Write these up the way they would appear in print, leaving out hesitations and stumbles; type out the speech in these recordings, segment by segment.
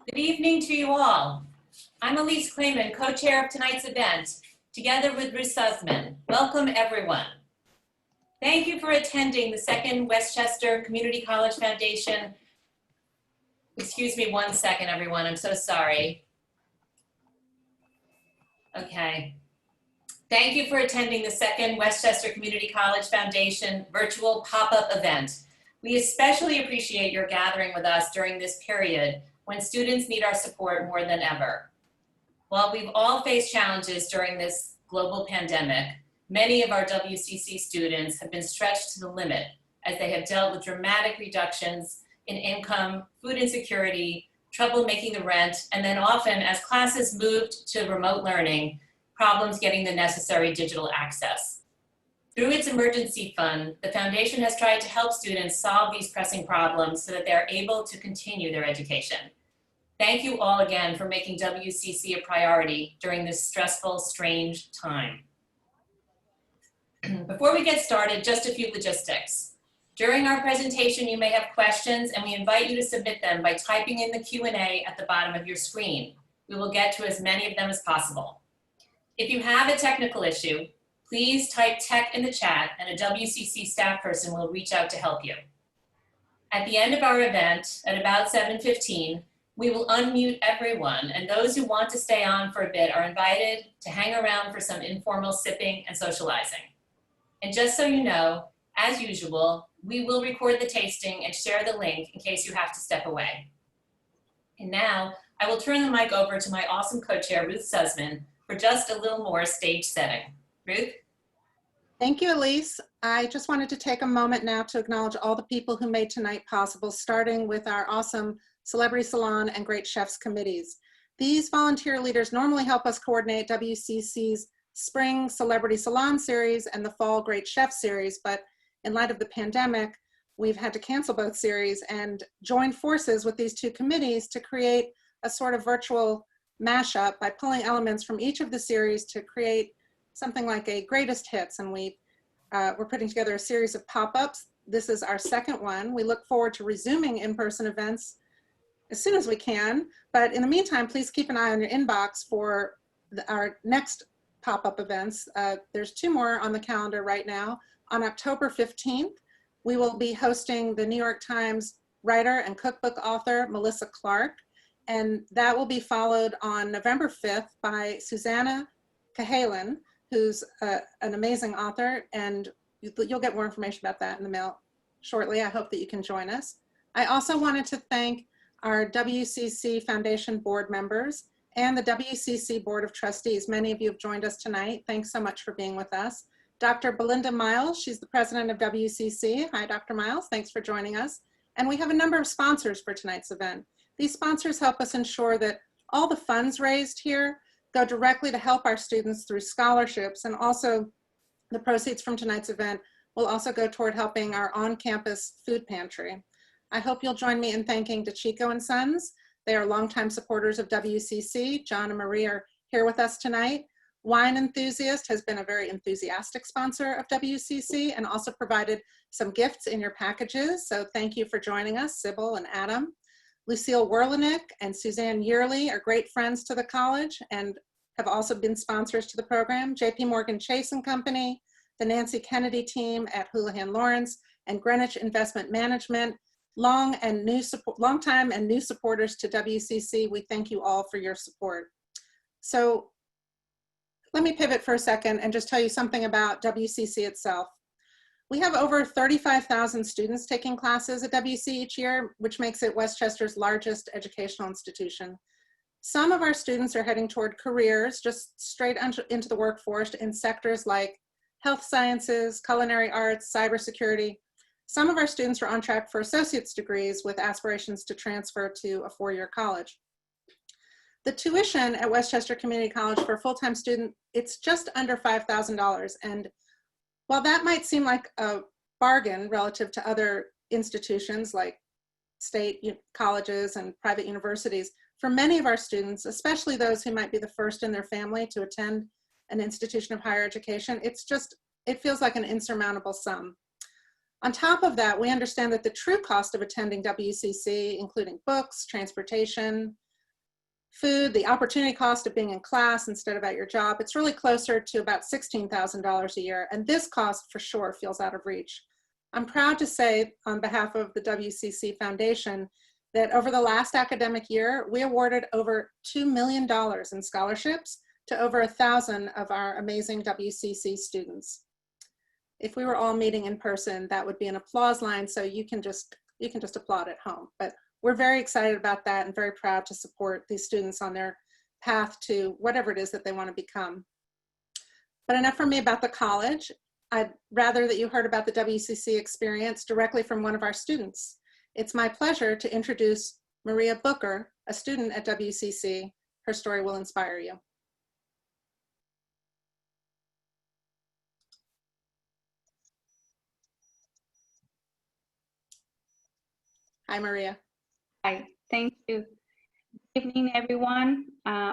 Good evening to you all. I'm Elise Clayman, co-chair of tonight's event, together with Ruth Sussman. Welcome, everyone. Thank you for attending the second Westchester Community College Foundation. Excuse me 1 second, everyone. I'm so sorry. Okay. Thank you for attending the second Westchester Community College Foundation virtual pop-up event. We especially appreciate your gathering with us during this period when students need our support more than ever. While we've all faced challenges during this global pandemic, many of our WCC students have been stretched to the limit as they have dealt with dramatic reductions in income, food insecurity, trouble making the rent, and then often as classes moved to remote learning, problems getting the necessary digital access. Through its emergency fund, the foundation has tried to help students solve these pressing problems so that they're able to continue their education. Thank you all again for making WCC a priority during this stressful, strange time. Before we get started, just a few logistics. During our presentation, you may have questions, and we invite you to submit them by typing in the Q&A at the bottom of your screen. We will get to as many of them as possible. If you have a technical issue, please type tech in the chat and a WCC staff person will reach out to help you. At the end of our event, at about 7:15, we will unmute everyone, and those who want to stay on for a bit are invited to hang around for some informal sipping and socializing. And just so you know, as usual, we will record the tasting and share the link in case you have to step away. And now, I will turn the mic over to my awesome co-chair, Ruth Sussman, for just a little more stage setting. Ruth? Thank you, Elise. I just wanted to take a moment now to acknowledge all the people who made tonight possible, starting with our awesome Celebrity Salon and Great Chefs committees. These volunteer leaders normally help us coordinate WCC's Spring Celebrity Salon series and the Fall Great Chef series, but in light of the pandemic, we've had to cancel both series and join forces with these two committees to create a sort of virtual mashup by pulling elements from each of the series to create something like a greatest hits. And we're putting together a series of pop-ups. This is our second one. We look forward to resuming in-person events as soon as we can. But in the meantime, please keep an eye on your inbox for our next pop-up events. There's two more on the calendar right now. On October 15th, we will be hosting the New York Times writer and cookbook author, Melissa Clark. And that will be followed on November 5th by Susanna Cahalan, who's an amazing author, and you'll get more information about that in the mail shortly. I hope that you can join us. I also wanted to thank our WCC Foundation board members and the WCC Board of Trustees. Many of you have joined us tonight. Thanks so much for being with us. Dr. Belinda Miles, she's the president of WCC. Hi, Dr. Miles, thanks for joining us. And we have a number of sponsors for tonight's event. These sponsors help us ensure that all the funds raised here go directly to help our students through scholarships, and also the proceeds from tonight's event will also go toward helping our on-campus food pantry. I hope you'll join me in thanking DeChico & Sons. They are longtime supporters of WCC. John and Marie are here with us tonight. Wine Enthusiast has been a very enthusiastic sponsor of WCC and also provided some gifts in your packages. So thank you for joining us, Sybil and Adam. Lucille Werlinick and Suzanne Yearley are great friends to the college and have also been sponsors to the program. JP Morgan Chase and Company, the Nancy Kennedy team at Houlihan Lawrence, and Greenwich Investment Management, long time and new supporters to WCC. We thank you all for your support. So let me pivot for a second and just tell you something about WCC itself. We have over 35,000 students taking classes at WC each year, which makes it Westchester's largest educational institution. Some of our students are heading toward careers, just straight into the workforce in sectors like health sciences, culinary arts, cybersecurity. Some of our students are on track for associate's degrees with aspirations to transfer to a four-year college. The tuition at Westchester Community College for a full-time student, it's just under $5,000. And while that might seem like a bargain relative to other institutions like state colleges and private universities, for many of our students, especially those who might be the first in their family to attend an institution of higher education, it feels like an insurmountable sum. On top of that, we understand that the true cost of attending WCC, including books, transportation, food, the opportunity cost of being in class instead of at your job, it's really closer to about $16,000 a year. And this cost for sure feels out of reach. I'm proud to say on behalf of the WCC Foundation that over the last academic year, we awarded over $2 million in scholarships to over 1,000 of our amazing WCC students. If we were all meeting in person, that would be an applause line, so you can just applaud at home. But we're very excited about that and very proud to support these students on their path to whatever it is that they want to become. But enough from me about the college. I'd rather that you heard about the WCC experience directly from one of our students. It's my pleasure to introduce Maria Booker, a student at WCC. Her story will inspire you. Hi, Maria. Hi, thank you. Good evening, everyone.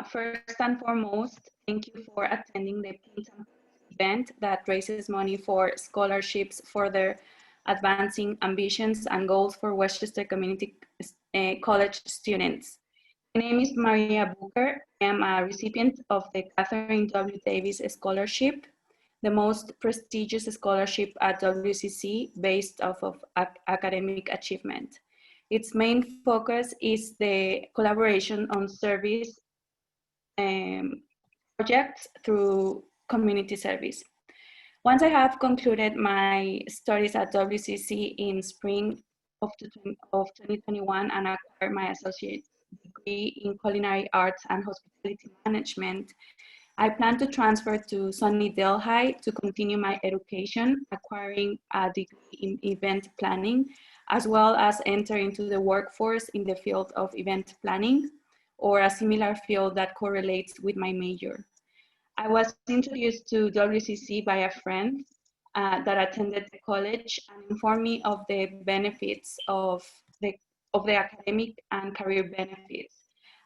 First and foremost, thank you for attending the Pints Pies event that raises money for scholarships for their advancing ambitions and goals for Westchester Community College students. My name is Maria Booker. I am a recipient of the Catherine W. Davis Scholarship, the most prestigious scholarship at WCC based off of academic achievement. Its main focus is the collaboration on service projects through community service. Once I have concluded my studies at WCC in spring of 2021 and acquired my associate degree in culinary arts and hospitality management, I plan to transfer to sunny Delhi to continue my education, acquiring a degree in event planning, as well as enter into the workforce in the field of event planning or a similar field that correlates with my major. I was introduced to WCC by a friend that attended the college and informed me of the benefits of the academic and career benefits.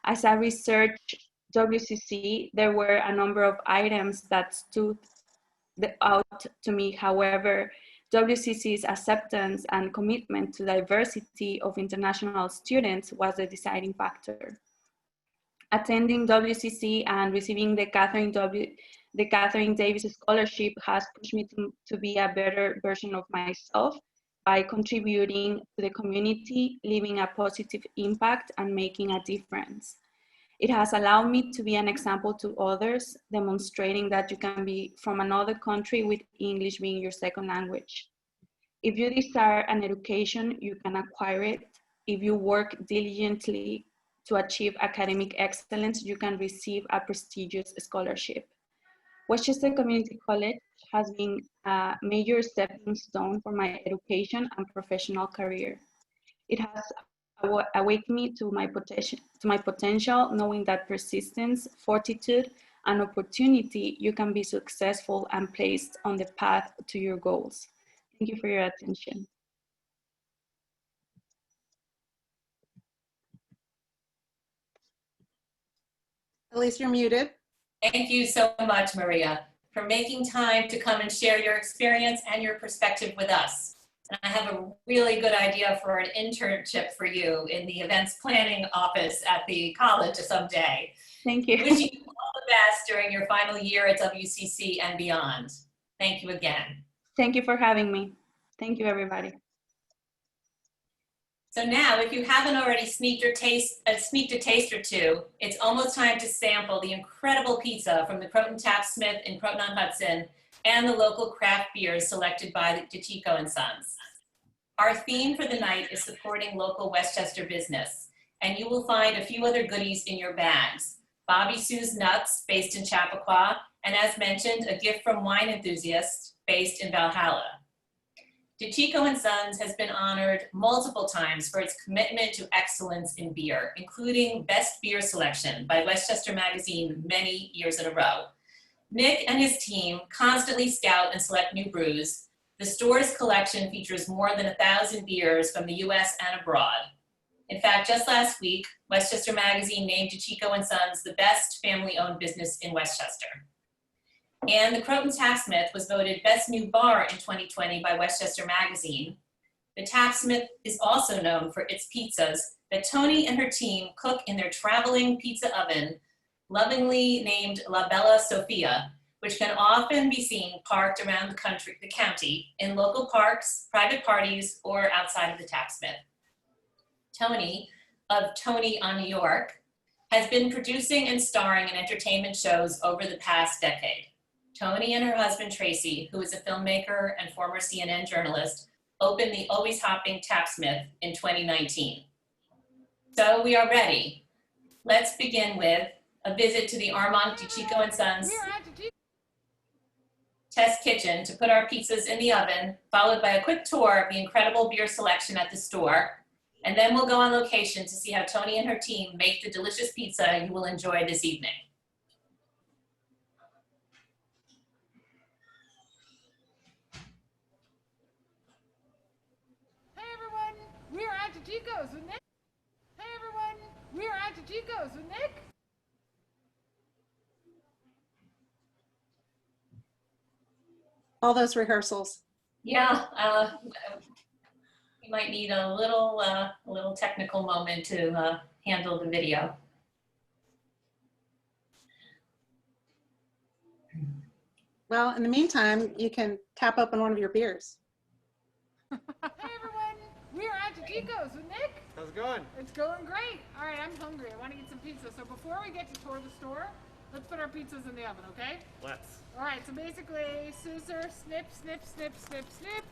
As I researched WCC, there were a number of items that stood out to me. However, WCC's acceptance and commitment to diversity of international students was the deciding factor. Attending WCC and receiving the Catherine Davis Scholarship has pushed me to be a better version of myself by contributing to the community, leaving a positive impact and making a difference. It has allowed me to be an example to others, demonstrating that you can be from another country with English being your second language. If you desire an education, you can acquire it. If you work diligently to achieve academic excellence, you can receive a prestigious scholarship. Westchester Community College has been a major stepping stone for my education and professional career. It has awakened me to my potential, knowing that persistence, fortitude, and opportunity, you can be successful and placed on the path to your goals. Thank you for your attention. Elise, you're muted. Thank you so much, Maria, for making time to come and share your experience and your perspective with us. And I have a really good idea for an internship for you in the events planning office at the college someday. Thank you. Wishing you all the best during your final year at WCC and beyond. Thank you again. Thank you for having me. Thank you, everybody. So now, if you haven't already sneaked a taste or two, it's almost time to sample the incredible pizza from the Croton Tap Smith in Croton-on-Hudson and the local craft beers selected by DeChico and Sons. Our theme for the night is supporting local Westchester business, and you will find a few other goodies in your bags. Bobby Sue's Nuts, based in Chappaqua, and as mentioned, a gift from Wine Enthusiast, based in Valhalla. DeChico and Sons has been honored multiple times for its commitment to excellence in beer, including Best Beer Selection by Westchester Magazine many years in a row. Nick and his team constantly scout and select new brews. The store's collection features more than 1,000 beers from the US and abroad. In fact, just last week, Westchester Magazine named DeChico and Sons the best family-owned business in Westchester. And the Croton Tap Smith was voted Best New Bar in 2020 by Westchester Magazine. The Tapsmith is also known for its pizzas that Tony and her team cook in their traveling pizza oven, lovingly named La Bella Sofia, which can often be seen parked around the county, in local parks, private parties, or outside of the Tapsmith. Tony, of Tony on New York, has been producing and starring in entertainment shows over the past decade. Tony and her husband Tracy, who is a filmmaker and former CNN journalist, opened the Always Hopping Tapsmith in 2019. So we are ready. Let's begin with a visit to the Armand DiCicco and Sons test kitchen to put our pizzas in the oven, followed by a quick tour of the incredible beer selection at the store. And then we'll go on location to see how Tony and her team make the delicious pizza you will enjoy this evening. Hey everyone, we are at DiCicco's with Nick. Hey everyone, we are at DiCicco's with Nick. All those rehearsals. Yeah, we might need a little technical moment to handle the video. Well, in the meantime, you can tap open one of your beers. Hey everyone, we are at DiCicco's with Nick. How's it going? It's going great. All right, I'm hungry. I want to eat some pizza. So before we get to tour the store, let's put our pizzas in the oven, okay? Let's. All right, so basically, scissor, snip, snip, snip, snip, snip.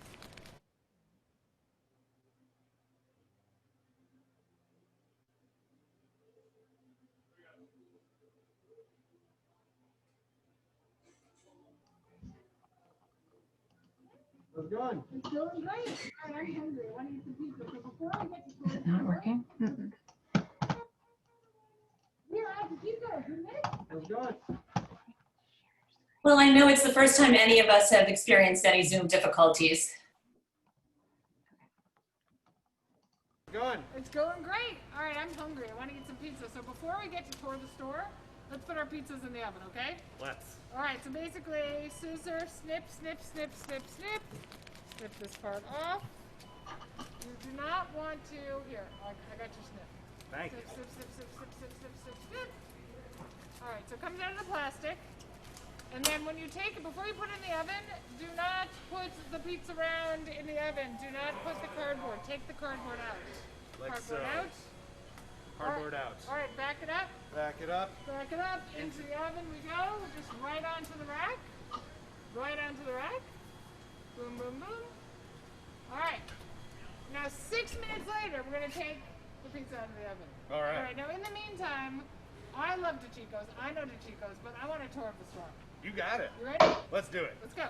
How's it going? It's going great. All right, I'm hungry. I want to eat some pizza. So before we get to tour the store, Not working? we are at DiCicco's with Nick. How's it going? Well, I know it's the first time any of us have experienced any Zoom difficulties. How's it going? It's going great. All right, I'm hungry. I want to eat some pizza. So before we get to tour the store, let's put our pizzas in the oven, okay? Let's. All right, so basically, scissor, snip, snip, snip, snip, snip. Snip this part off. You do not want to, here, I got your snip. Thank Snip, you. snip, snip, snip, snip, snip, snip, snip, snip. All right, so it comes out of the plastic. And then when you take it, before you put it in the oven, do not put the pizza round in the oven. Do not put the cardboard. Take the cardboard out. Like Cardboard so. out. Cardboard out. All right, back it up. Back it up. Back it up. Into the oven we go. Just right onto the rack. Right onto the rack. Boom, boom, boom. All right. Now 6 minutes later, we're going to take the pizza out of the oven. All right. All right. Now in the meantime, I love DiCicco's. I know DiCicco's, but I want a tour of the store. You got it. You ready? Let's do it. Let's go.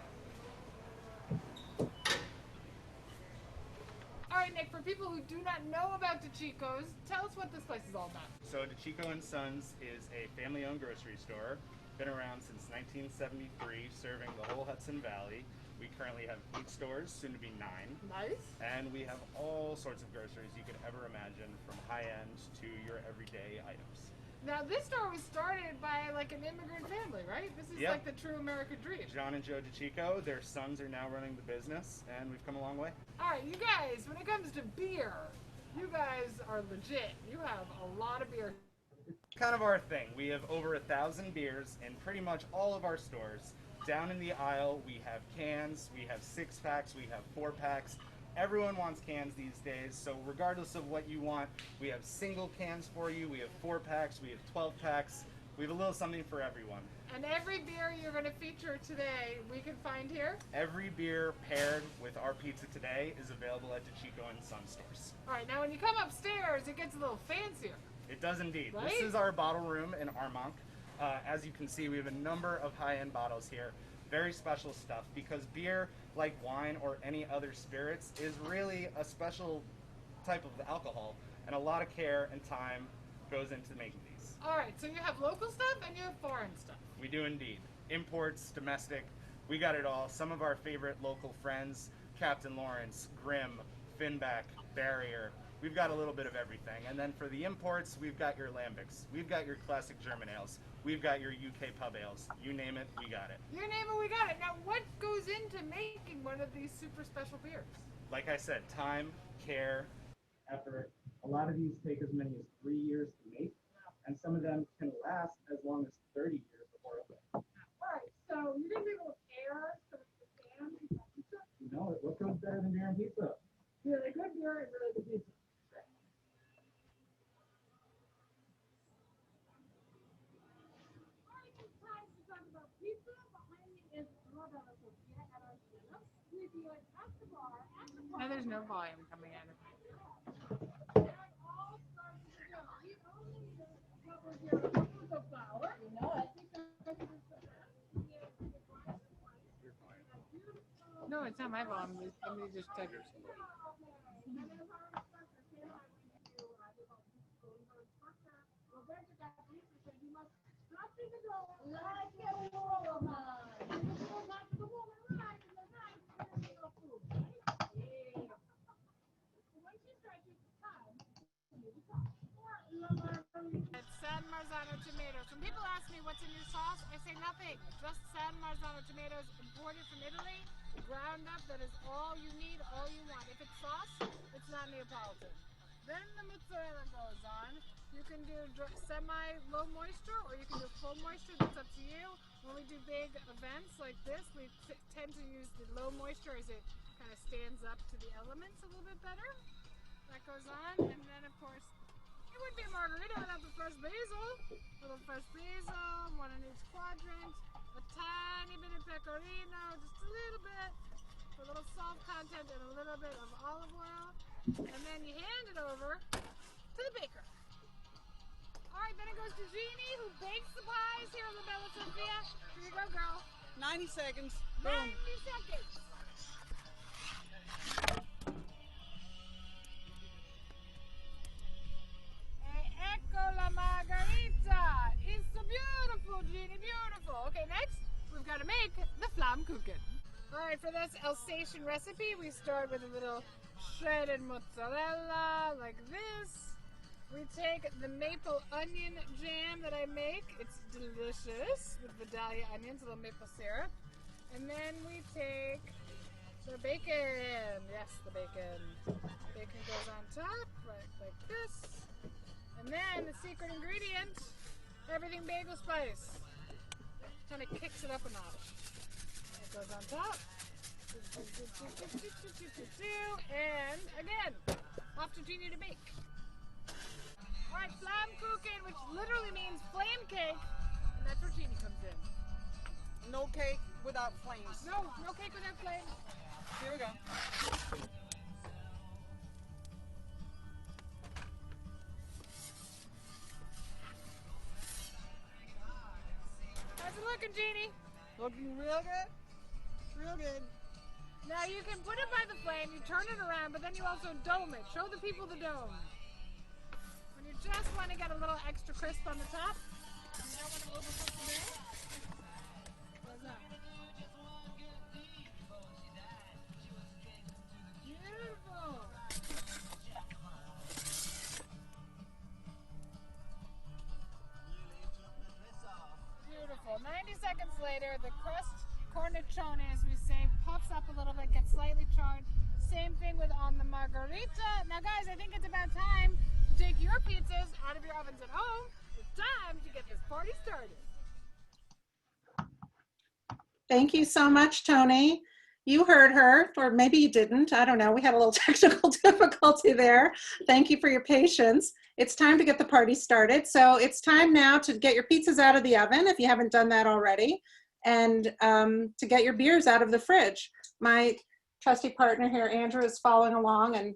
All right, Nick, for people who do not know about DiCicco's, tell us what this place is all about. So DiCicco and Sons is a family-owned grocery store. Been around since 1973, serving the whole Hudson Valley. We currently have 8 stores, soon to be 9. Nice. And we have all sorts of groceries you could ever imagine, from high-end to your everyday items. Now, this store was started by like an immigrant family, right? This is Yep. like the true American dream. John and Joe DiCicco, their sons are now running the business, and we've come a long way. All right, you guys, when it comes to beer, you guys are legit. You have a lot of beer. Kind of our thing. We have over 1,000 beers in pretty much all of our stores. Down in the aisle, we have cans, we have 6-packs, we have 4-packs. Everyone wants cans these days, so regardless of what you want, we have single cans for you, we have 4-packs, we have 12-packs. We have a little something for everyone. And every beer you're going to feature today, we can find here. Every beer paired with our pizza today is available at DiCicco and Son stores. All right, now when you come upstairs, it gets a little fancier. It does indeed. Right? This is our bottle room in Armonk. As you can see, we have a number of high-end bottles here. Very special stuff, because beer, like wine or any other spirits, is really a special type of alcohol, and a lot of care and time goes into making these. All right, so you have local stuff and you have foreign stuff. We do indeed. Imports, domestic, we got it all. Some of our favorite local friends, Captain Lawrence, Grimm, Finback, Barrier. We've got a little bit of everything. And then for the imports, we've got your lambics. We've got your classic German ales. We've got your UK pub ales. You name it, we got it. You name it, we got it. Now, what goes into making one of these super special beers? like I said, time, care, effort. A lot of these take as many as 3 years to make, and some of them can last as long as 30 years before opening. All right, so you didn't do air, so it's the sand. You know, what goes better than beer and pizza? Really good beer and really good pizza. No, there's no volume coming out of it. No, it's not my volume. Somebody just took it. It's San Marzano tomatoes. When people ask me what's in your sauce, I say nothing. Just San Marzano tomatoes imported from Italy, ground up. That is all you need, all you want. If it's sauce, it's not Neapolitan. Then the mozzarella goes on. You can do semi-low moisture or you can do full moisture. That's up to you. When we do big events like this, we tend to use the low moisture as it kind of stands up to the elements a little bit better. That goes on, and then of course, it wouldn't be a margarita without the fresh basil. A little fresh basil, one in each quadrant. A tiny bit of pecorino, just a little bit, for a little salt content and a little bit of olive oil. And then you hand it over to the baker. All right, then it goes to Jeannie, who bakes the pies here in the Bella Sofia. Here you go, girl. 90 seconds. 90 Boom. seconds. Ecco la margarita. It's so beautiful, Jeannie, beautiful. Okay, next, we've got to make the Flammkuchen. All right, for this Alsatian recipe, we start with a little shredded mozzarella, like this. We take the maple onion jam that I make. It's delicious with Vidalia onions, a little maple syrup. And then we take the bacon. Yes, the bacon. Bacon goes on top, right like this. And then the secret ingredient, everything bagel spice. Kind of kicks it up a notch. It goes on top. And again, off to Jeannie to bake. All right, Flammkuchen, which literally means flame cake, and that's where Jeannie comes in. No cake without flames. No cake without flames. Here we go. How's it looking, Jeannie? Looking real good. Real good. Now you can put it by the flame, you turn it around, but then you also dome it. Show the people the dome. When you just want to get a little extra crisp on the top, you don't want to overcook the base. How's that? Beautiful. Beautiful. 90 seconds later, the crust cornicione, as we say, puffs up a little bit, gets slightly charred. Same thing with on the margarita. Now guys, I think it's about time to take your pizzas out of your ovens at home. It's time to get this party started. Thank you so much, Tony. You heard her, or maybe you didn't. I don't know. We had a little technical difficulty there. Thank you for your patience. It's time to get the party started. So it's time now to get your pizzas out of the oven, if you haven't done that already, and to get your beers out of the fridge. My trusty partner here, Andrew, is following along and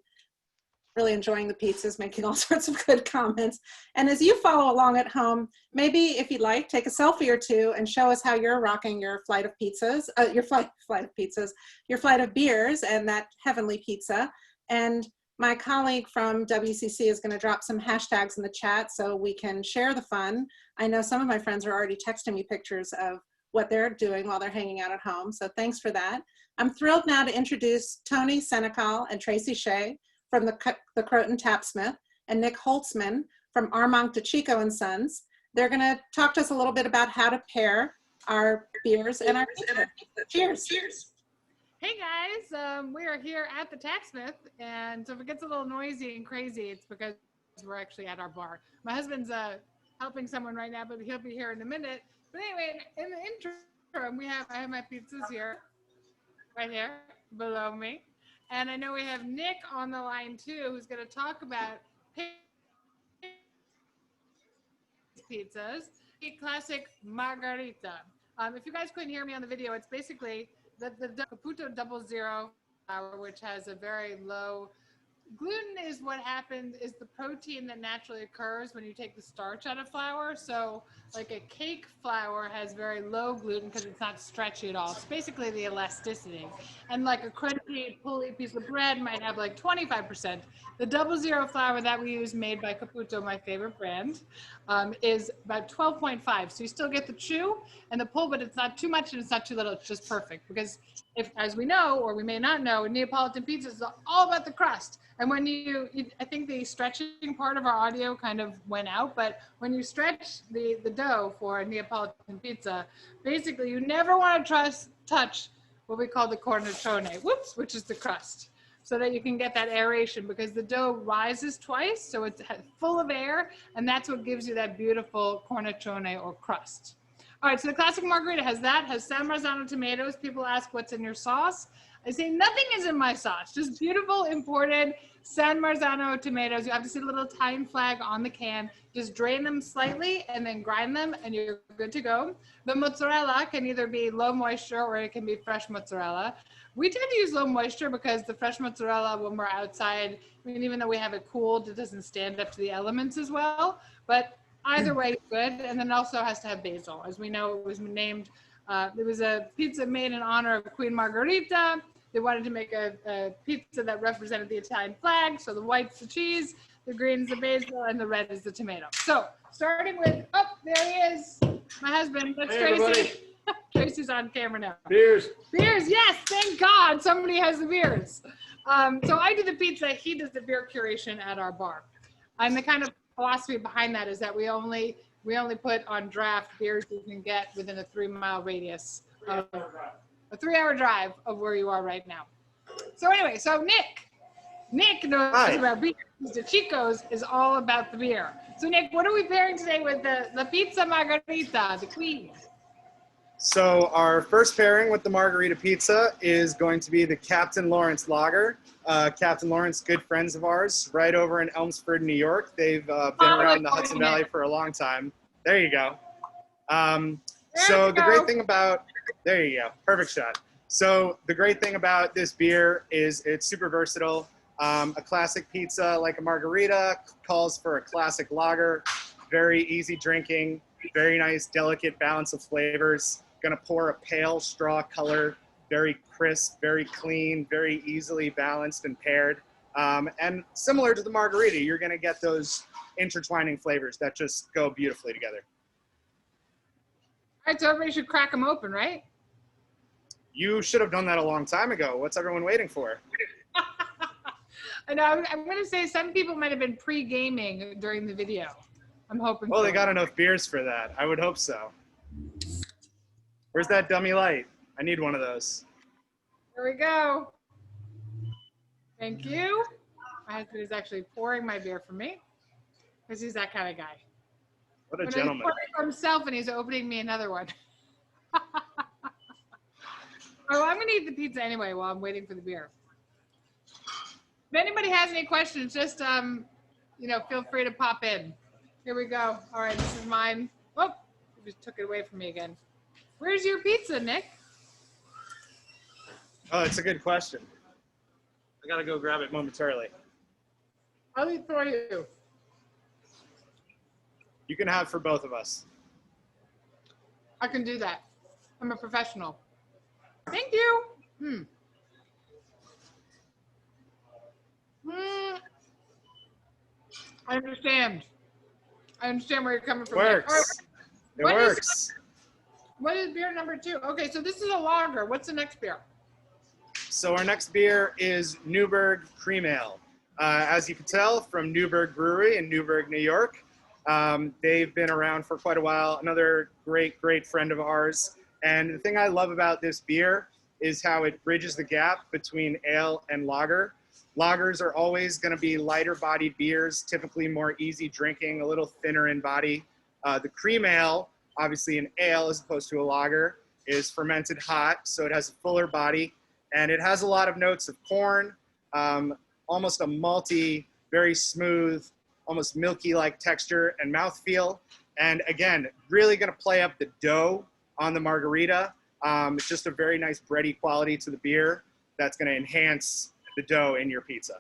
really enjoying the pizzas, making all sorts of good comments. And as you follow along at home, maybe if you'd like, take a selfie or two and show us how you're rocking your flight of pizzas, your flight of beers and that heavenly pizza. And my colleague from WCC is going to drop some hashtags in the chat so we can share the fun. I know some of my friends are already texting me pictures of what they're doing while they're hanging out at home. So thanks for that. I'm thrilled now to introduce Tony Senecal and Tracy Shea from the Croton Tapsmith and Nick Holtzman from Armand DeChico and Sons. They're going to talk to us a little bit about how to pair our beers and our pizza. Cheers. Cheers. Hey Hey guys, we are here at the Tacksmith, and so if it gets a little noisy and crazy, it's because we're actually at our bar. My husband's helping someone right now, but he'll be here in a minute. But anyway, in the interim, I have my pizzas here, right here below me, and I know we have Nick on the line too, who's going to talk about pizzas, a classic margarita. If you guys couldn't hear me on the video, it's basically the Caputo 00 flour, which has a very low gluten. Is what happens is the protein that naturally occurs when you take the starch out of flour. So like a cake flour has very low gluten because it's not stretchy at all. It's basically the elasticity. And like a crunchy, pulley piece of bread might have like 25%. The 00 flour that we use, made by Caputo, my favorite brand, is about 12.5. So you still get the chew and the pull, but it's not too much and it's not too little. It's just perfect. Because if, as we know, or we may not know, Neapolitan pizza is all about the crust. And when I think the stretching part of our audio kind of went out, but when you stretch the dough for a Neapolitan pizza, basically you never want to touch what we call the cornicione, which is the crust, so that you can get that aeration, because the dough rises twice, so it's full of air, and that's what gives you that beautiful cornicione or crust. All right, so the classic margarita has San Marzano tomatoes. People ask what's in your sauce. I say nothing is in my sauce, just beautiful imported San Marzano tomatoes. You have to see the little time flag on the can. Just drain them slightly and then grind them and you're good to go. The mozzarella can either be low moisture or it can be fresh mozzarella. We tend to use low moisture because the fresh mozzarella, when we're outside, I mean, even though we have it cooled, it doesn't stand up to the elements as well. But either way, good. And then it also has to have basil. As we know, it was named, it was a pizza made in honor of Queen Margherita. They wanted to make a pizza that represented the Italian flag. So the white's the cheese, the green's the basil, and the red is the tomato. So starting with, oh, there he is, my husband. That's Hey, Tracy. everybody. Tracy's on camera now. Beers. Beers, yes, thank God somebody has the beers. So I do the pizza, he does the beer curation at our bar. And the kind of philosophy behind that is that we only put on draft beers you can get within a 3-mile radius of a 3-hour drive of where you are right now. So anyway, so Nick knows Hi. about beer. Mr. Chico's is all about the beer. So Nick, what are we pairing today with the pizza margarita, the queen? So our first pairing with the margarita pizza is going to be the Captain Lawrence Lager. Captain Lawrence, good friends of ours, right over in Elmsford, New York. They've been around the Hudson Valley for a long time. There you go. So the great thing about, there you go, perfect shot. So the great thing about this beer is it's super versatile. A classic pizza like a margarita calls for a classic lager. Very easy drinking, very nice, delicate balance of flavors. Gonna pour a pale straw color, very crisp, very clean, very easily balanced and paired. And similar to the margarita, you're gonna get those intertwining flavors that just go beautifully together. All right, so everybody should crack them open, right? You should have done that a long time ago. What's everyone waiting for? I know, I'm going to say some people might have been pre-gaming during the video. I'm hoping. Well, so. they got enough beers for that. I would hope so. Where's that dummy light? I need one of those. Here we go. Thank you. My husband is actually pouring my beer for me because he's that kind of guy. What a He's gentleman. pouring for himself and he's opening me another one. Oh, I'm going to eat the pizza anyway while I'm waiting for the beer. If anybody has any questions, just, feel free to pop in. Here we go. All right, this is mine. Oh, you just took it away from me again. Where's your pizza, Nick? Oh, it's a good question. I gotta go grab it momentarily. I'll eat for you. You can have for both of us. I can do that. I'm a professional. Thank you. I understand. I understand where you're coming from. Works. All right, It what is- works. what is beer number 2? Okay, so this is a lager. What's the next beer? So our next beer is Newburgh Cream Ale. As you can tell from Newburgh Brewery in Newburgh, New York. They've been around for quite a while. Another great friend of ours. And the thing I love about this beer is how it bridges the gap between ale and lager. Lagers are always going to be lighter bodied beers, typically more easy drinking, a little thinner in body. The cream ale, obviously an ale as opposed to a lager, is fermented hot, so it has a fuller body, and it has a lot of notes of corn, almost a malty, very smooth, almost milky-like texture and mouthfeel. And again, really going to play up the dough on the margarita. It's just a very nice bready quality to the beer that's going to enhance the dough in your pizza.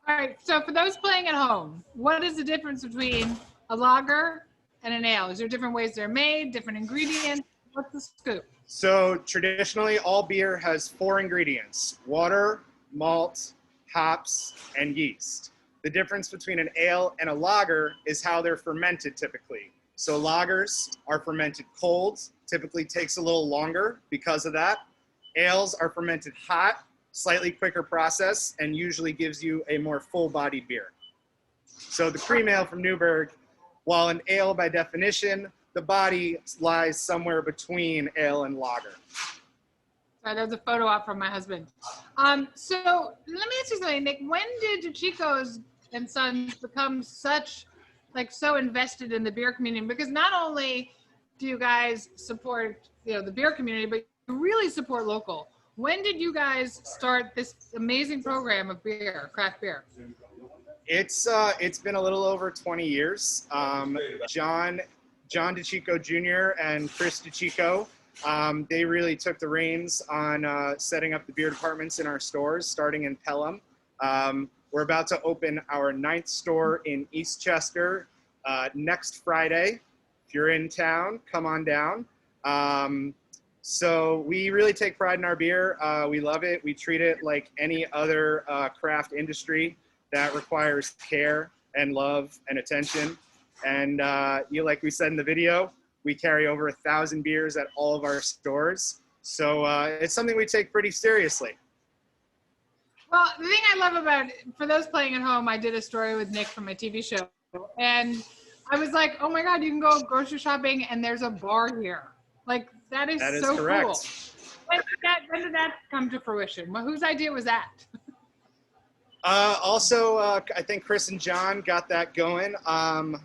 All right, so for those playing at home, what is the difference between a lager and an ale? Is there different ways they're made, different ingredients? What's the scoop? So traditionally, all beer has 4 ingredients: water, malt, hops, and yeast. The difference between an ale and a lager is how they're fermented typically. So lagers are fermented cold, typically takes a little longer because of that. Ales are fermented hot, slightly quicker process, and usually gives you a more full-bodied beer. So the cream ale from Newburgh, while an ale by definition, the body lies somewhere between ale and lager. Sorry, there's a photo op from my husband. So let me ask you something, Nick. When did DeCicco's and Sons become so invested in the beer community? Because not only do you guys support, the beer community, but you really support local. When did you guys start this amazing program of beer, craft beer? It's been a little over 20 years. John DeCicco Jr. and Chris DeCicco, they really took the reins on setting up the beer departments in our stores, starting in Pelham. We're about to open our 9th store in Eastchester next Friday. If you're in town, come on down. So we really take pride in our beer. We love it. We treat it like any other craft industry that requires care and love and attention. And like we said in the video, we carry over 1,000 beers at all of our stores. So it's something we take pretty seriously. Well, the thing I love about, for those playing at home, I did a story with Nick from my TV show. And I was like, oh my God, you can go grocery shopping and there's a bar here. Like, that is so correct. cool. When did that come to fruition? Well, whose idea was that? Also, I think Chris and John got that going. I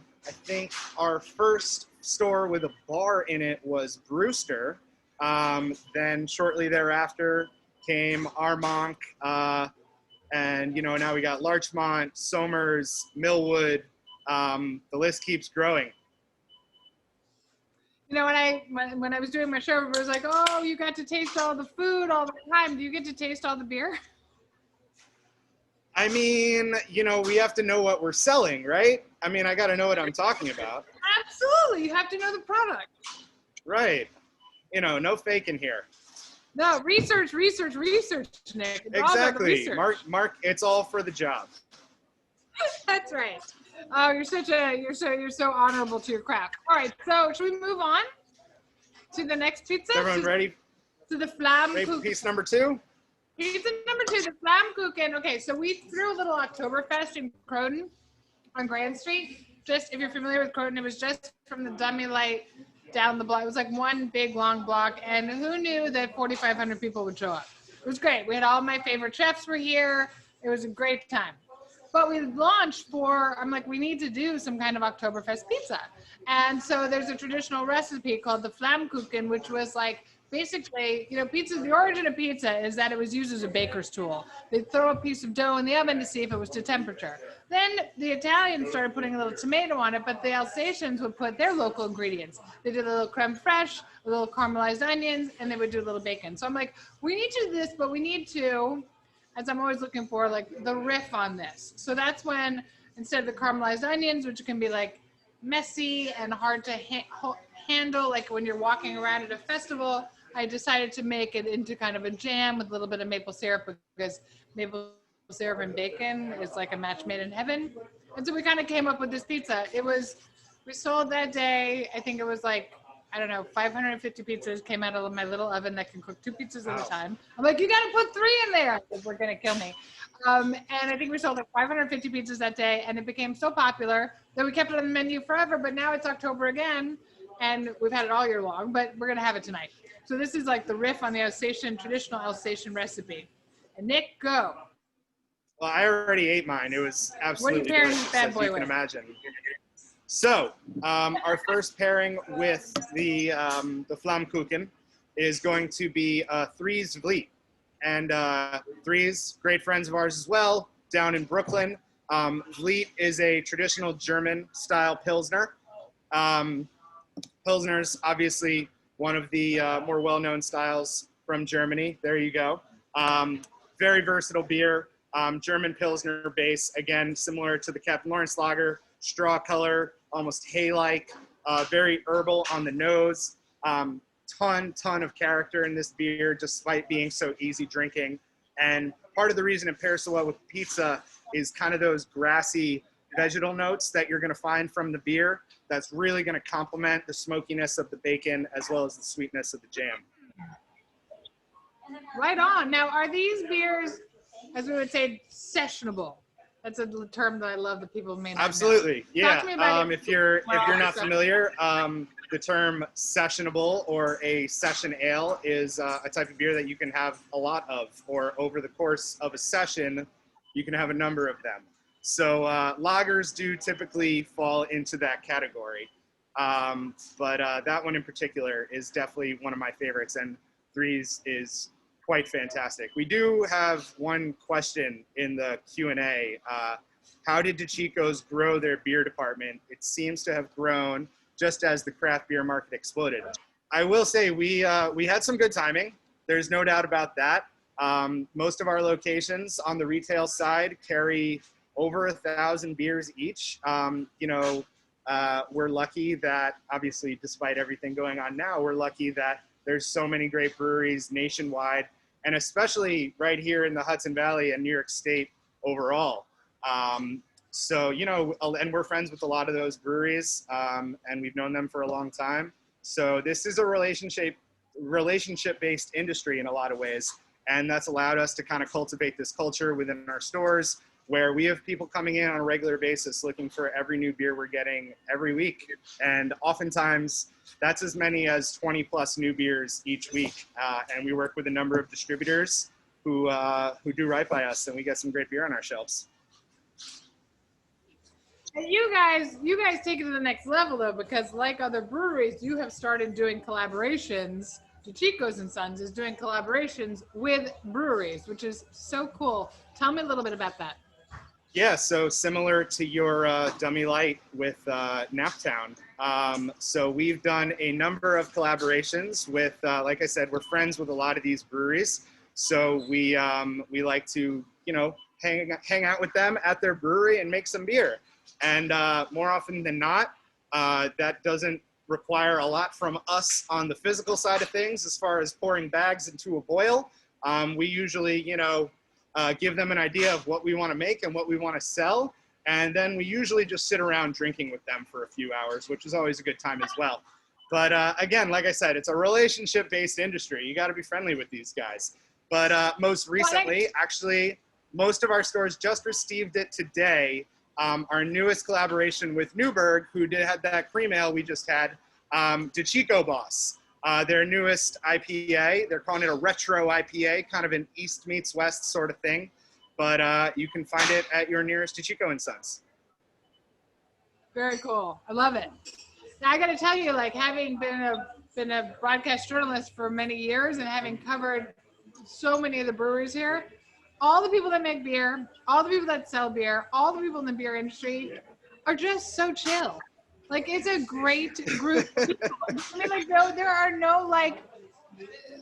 think our first store with a bar in it was Brewster. Then shortly thereafter came Armonk, and now we got Larchmont, Somers, Millwood. The list keeps growing. When I was doing my show, it was like, oh, you got to taste all the food all the time. Do you get to taste all the beer? I mean, we have to know what we're selling, right? I mean, I got to know what I'm talking about. Absolutely. You have to know the product. Right. No faking here. No, research, Nick. It's all about the Exactly. research. Mark, it's all for the job. That's right. Oh, you're so honorable to your craft. All right, so should we move on to the next pizza? Is everyone ready? To the Ready for Flammkuchen. piece number 2? Pizza number 2, the Flammkuchen. Okay, so we threw a little Oktoberfest in Croton on Grand Street. Just, if you're familiar with Croton, it was just from the dummy light down the block. It was like one big long block, and who knew that 4,500 people would show up? It was great. We had all my favorite chefs were here. It was a great time. But we launched I'm like, we need to do some kind of Oktoberfest pizza. And so there's a traditional recipe called the Flammkuchen, which was like, basically, pizza, the origin of pizza is that it was used as a baker's tool. They'd throw a piece of dough in the oven to see if it was to temperature. Then the Italians started putting a little tomato on it, but the Alsatians would put their local ingredients. They did a little creme fraiche, a little caramelized onions, and they would do a little bacon. So I'm like, we need to do this, but we need to, as I'm always looking for, like the riff on this. So that's when, instead of the caramelized onions, which can be like messy and hard to handle, like when you're walking around at a festival, I decided to make it into kind of a jam with a little bit of maple syrup, because maple syrup and bacon is like a match made in heaven. And so we kind of came up with this pizza. We sold that day, I think it was like, 550 pizzas came out of my little oven that can cook 2 pizzas at a time. I'm like, you got to put 3 in there. We're going to kill me. And I think we sold like 550 pizzas that day, and it became so popular that we kept it on the menu forever. But now it's October again, and we've had it all year long, but we're gonna have it tonight. So this is like the riff on the Alsatian, traditional Alsatian recipe. And Nick, go. Well, I already ate mine. It was absolutely pairing delicious, this bad as boy you can with? imagine. So, our first pairing with the Flammkuchen is going to be Threes Vliet. And Threes, great friends of ours as well, down in Brooklyn. Vliet is a traditional German-style Pilsner. Pilsner's obviously one of the more well-known styles from Germany. There you go. Very versatile beer. German Pilsner base, again, similar to the Captain Lawrence Lager, straw color, almost hay-like, very herbal on the nose. Ton of character in this beer, despite being so easy drinking. And part of the reason it pairs so well with pizza is kind of those grassy vegetal notes that you're going to find from the beer. That's really going to complement the smokiness of the bacon as well as the sweetness of the jam. Right on. Now, are these beers, as we would say, sessionable? That's a term that I love that people may not know. Absolutely, yeah. Talk to me about it. If you're not familiar, the term sessionable or a session ale is a type of beer that you can have a lot of, or over the course of a session, you can have a number of them. So lagers do typically fall into that category, but that one in particular is definitely one of my favorites, and Threes is quite fantastic. We do have one question in the Q&A. How did DeChico's grow their beer department? It seems to have grown just as the craft beer market exploded. I will say we had some good timing. There's no doubt about that. Most of our locations on the retail side carry over 1,000 beers each. We're lucky that, obviously, despite everything going on now, we're lucky that there's so many great breweries nationwide, and especially right here in the Hudson Valley and New York State overall. And we're friends with a lot of those breweries, and we've known them for a long time. So this is a relationship-based industry in a lot of ways, and that's allowed us to kind of cultivate this culture within our stores, where we have people coming in on a regular basis looking for every new beer we're getting every week. And oftentimes that's as many as 20 plus new beers each week. And we work with a number of distributors who do right by us, and we get some great beer on our shelves. And you guys take it to the next level though, because like other breweries, you have started doing collaborations. DeChico's and Sons is doing collaborations with breweries, which is so cool. Tell me a little bit about that. Yeah, so similar to your Dummy Light with Naptown. So we've done a number of collaborations with, like I said, we're friends with a lot of these breweries. So we like to, hang out with them at their brewery and make some beer. And more often than not, that doesn't require a lot from us on the physical side of things as far as pouring bags into a boil. We usually, give them an idea of what we want to make and what we want to sell. And then we usually just sit around drinking with them for a few hours, which is always a good time as well. But again, like I said, it's a relationship-based industry. You got to be friendly with these guys. But most recently, actually, most of our stores just received it today. Our newest collaboration with Newberg, who had that cream ale we just had, DeChico Boss. Their newest IPA, they're calling it a retro IPA, kind of an East meets West sort of thing. But you can find it at your nearest DeChico and Sons. Very cool. I love it. Now I got to tell you, like having been a broadcast journalist for many years and having covered so many of the breweries here, all the people that make beer, all the people that sell beer, all the people in the beer industry are just so chill. Like, it's a great group of people. I mean, like, there are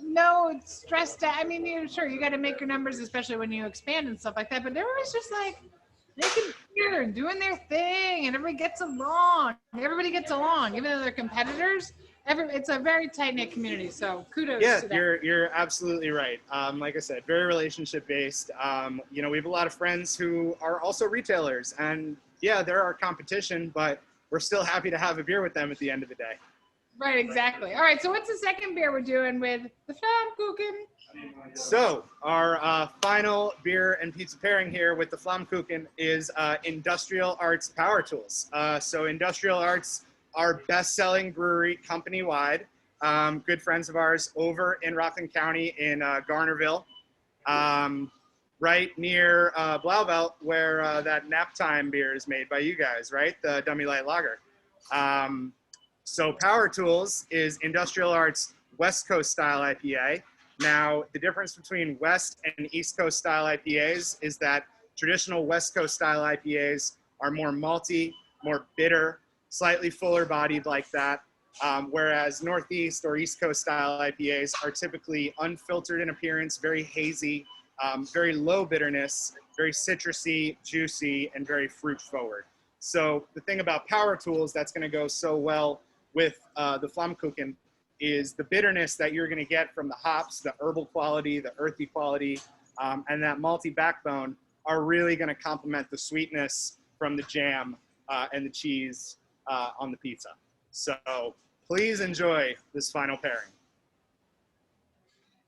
no stressed out. I mean, sure, you got to make your numbers, especially when you expand and stuff like that. But everyone's just like making beer and doing their thing, and everybody gets along. Everybody gets along, even though they're competitors. It's a very tight-knit community, so kudos to that. Yeah, you're absolutely right. Like I said, very relationship-based. We have a lot of friends who are also retailers, and yeah, they're our competition, but we're still happy to have a beer with them at the end of the day. Right, exactly. All right, so what's the second beer we're doing with the Flammkuchen? So our final beer and pizza pairing here with the Flammkuchen is Industrial Arts Power Tools. So Industrial Arts, our best-selling brewery company-wide. Good friends of ours over in Rockland County in Garnerville, right near Blauvelt, where that Nap Time beer is made by you guys, right? The Dummy Light Lager. So Power Tools is Industrial Arts West Coast style IPA. Now, the difference between West and East Coast style IPAs is that traditional West Coast style IPAs are more malty, more bitter, slightly fuller bodied like that. Whereas Northeast or East Coast style IPAs are typically unfiltered in appearance, very hazy, very low bitterness, very citrusy, juicy, and very fruit forward. So the thing about Power Tools that's going to go so well with the Flammkuchen is the bitterness that you're going to get from the hops, the herbal quality, the earthy quality, and that malty backbone are really going to complement the sweetness from the jam and the cheese on the pizza. So please enjoy this final pairing.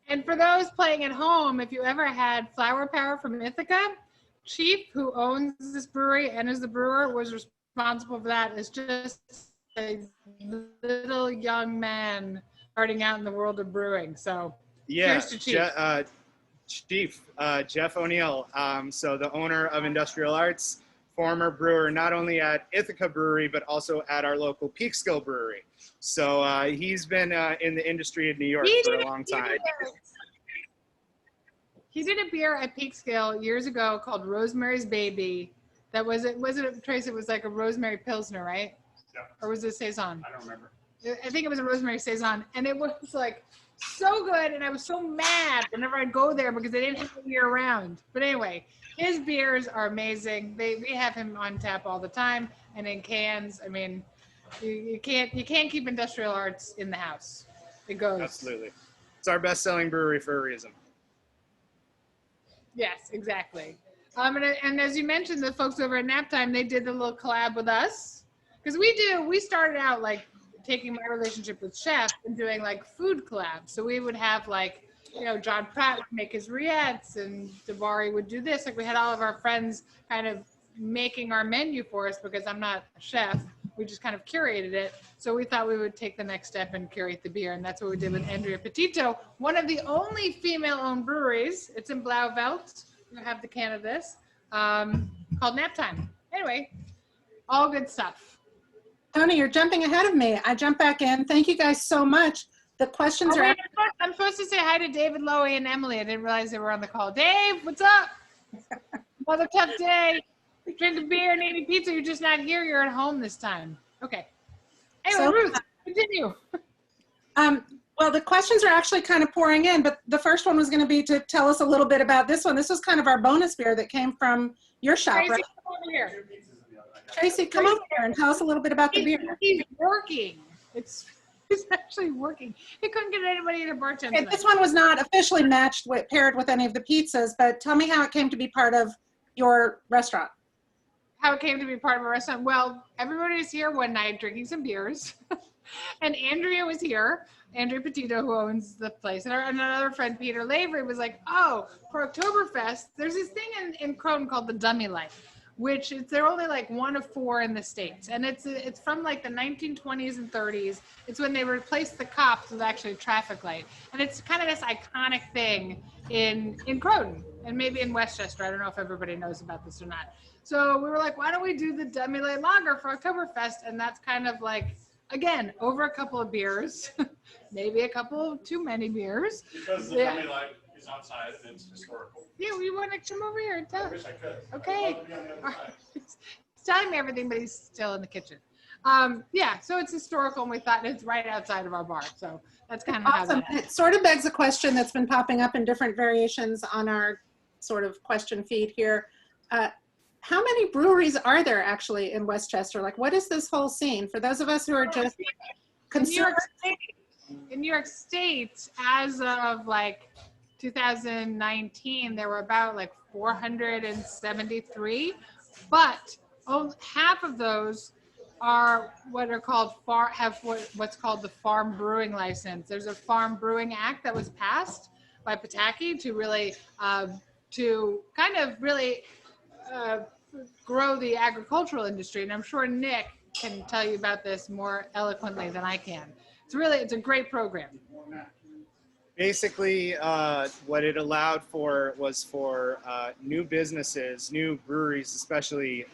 And for those playing at home, if you ever had Flower Power from Ithaca, Chief, who owns this brewery and is the brewer, was responsible for that. It's just a little young man starting out in the world of brewing. So Yeah, cheers to Chief. Chief Jeff O'Neill, so the owner of Industrial Arts, former brewer not only at Ithaca Brewery, but also at our local Peekskill Brewery. So he's been in the industry in New York for a long time. He did a beer at Peekskill years ago called Rosemary's Baby. That was it. Was it, Trace? It was like a Rosemary Pilsner, right? Yeah. Or was it Saison? I don't remember. I think it was a Rosemary Saison, and it was like so good, and I was so mad whenever I'd go there because they didn't have it year round. But anyway, his beers are amazing. We have him on tap all the time and in cans. I mean, you can't keep Industrial Arts in the house. It goes. Absolutely. It's our best-selling brewery for a reason. Yes, exactly. And as you mentioned, the folks over at Naptime, they did a little collab with us. Because we started out like taking my relationship with Chef and doing like food collabs. So we would have like, you know, John Pratt would make his rillettes and Davari would do this. Like we had all of our friends kind of making our menu for us because I'm not a chef. We just kind of curated it. So we thought we would take the next step and curate the beer. And that's what we did with Andrea Petito, one of the only female-owned breweries. It's in Blauvelt. We have the can of this, called Naptime. Anyway, all good stuff. Tony, you're jumping ahead of me. I jump back in. Thank you guys so much. The questions are. Wait, I'm supposed to say hi to David, Loie, and Emily. I didn't realize they were on the call. Dave, what's up? Another tough day. Drinking beer and eating pizza. You're just not here. You're at home this time. Okay. Anyway, So, Ruth, continue. Well, the questions are actually kind of pouring in, but the first one was going to be to tell us a little bit about this one. This was kind of our bonus beer that came from your shop, Tracy, right? come over here. Tracy, come over here and tell us a little bit about the beer. He's working. It's actually working. He couldn't get anybody to bartend And tonight. this one was not officially paired with any of the pizzas, but tell me how it came to be part of your restaurant. How it came to be part of a restaurant. Well, everybody was here one night drinking some beers. And Andrea was here, Andrea Petito, who owns the place. And another friend, Peter Lavery, was like, oh, for Oktoberfest, there's this thing in Croton called the Dummy Light, which they're only like one of four in the States. And it's from like the 1920s and 30s. It's when they replaced the cops with actually a traffic light. And it's kind of this iconic thing in Croton and maybe in Westchester. I don't know if everybody knows about this or not. So we were like, why don't we do the Dummy Light Lager for Oktoberfest? And that's kind of like, again, over a couple of beers, maybe a couple too many beers. Because the Dummy Light is outside and it's historical. Yeah, we want to come over here and tell. I wish I could. Okay. I'd love to be on the other side. He's telling me everything, but he's still in the kitchen. Yeah, so it's historical, and we thought it's right outside of our bar. So that's kind of Awesome. how that It sort of begs a question that's been popping up in different variations on our sort of question feed here. How many breweries are there actually in Westchester? Like, what is this whole scene? For those of us who are just consumers. In New York State, as of like 2019, there were about like 473, but half of those are what are called what's called the farm brewing license. There's a Farm Brewing Act that was passed by Pataki to really to kind of really grow the agricultural industry. And I'm sure Nick can tell you about this more eloquently than I can. It's a great program. Basically, what it allowed for was for new businesses, new breweries especially,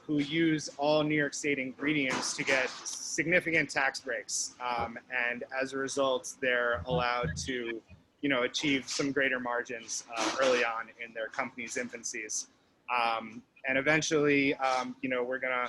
who use all New York State ingredients to get significant tax breaks. And as a result, they're allowed to, achieve some greater margins early on in their company's infancies. And eventually, we're gonna,